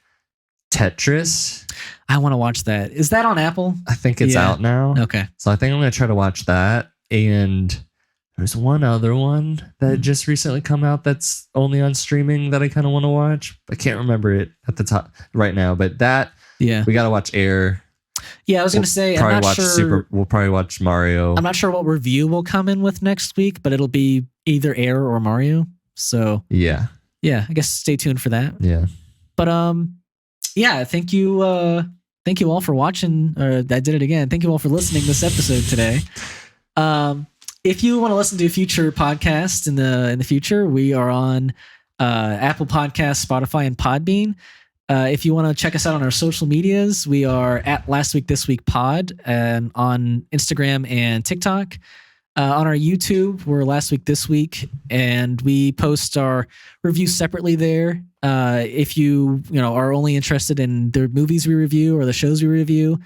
Tetris. I want to watch that. Is that on Apple? I think it's out now. Okay, so I think I'm gonna try to watch that. And there's one other one that just recently come out that's only on streaming that I kind of want to watch. I can't remember it at the top right now, but we got to watch Air. Yeah, I was going to say, I'm not sure. We'll probably watch Mario. I'm not sure what review we'll come in with next week, but it'll be either Air or Mario. So yeah, I guess stay tuned for that. Yeah. But thank you all for watching. I did it again. Thank you all for listening to this episode today. if you want to listen to future podcasts in the future, we are on Apple Podcasts, Spotify, and Podbean. If you want to check us out on our social medias, we are at LastWeekThisWeekPod and on Instagram and TikTok. On our YouTube, we're Last Week This Week, and we post our reviews separately there. If you are only interested in the movies we review or the shows we review,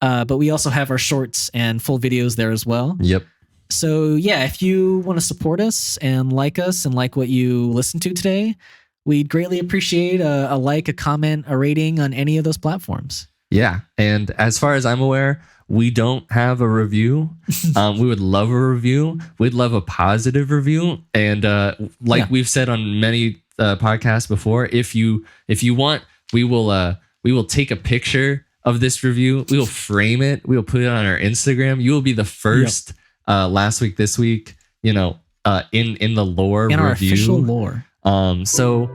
but we also have our shorts and full videos there as well. Yep. So yeah, if you want to support us and like what you listened to today, we'd greatly appreciate a like, a comment, a rating on any of those platforms. Yeah. And as far as I'm aware, we don't have a review. We would love a review. We'd love a positive review. And we've said on many podcasts before, if you want, we will take a picture of this review. We will frame it. We will put it on our Instagram. You will be the first Last Week This Week, in the lore in review. Our official lore. So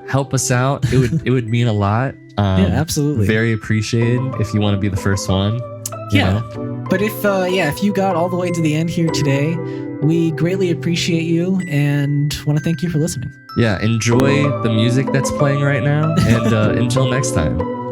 help us out. It would mean a lot. Yeah, absolutely. Very appreciated if you want to be the first one. Yeah. But if you got all the way to the end here today, we greatly appreciate you and want to thank you for listening. Yeah, enjoy the music that's playing right now, and until next time.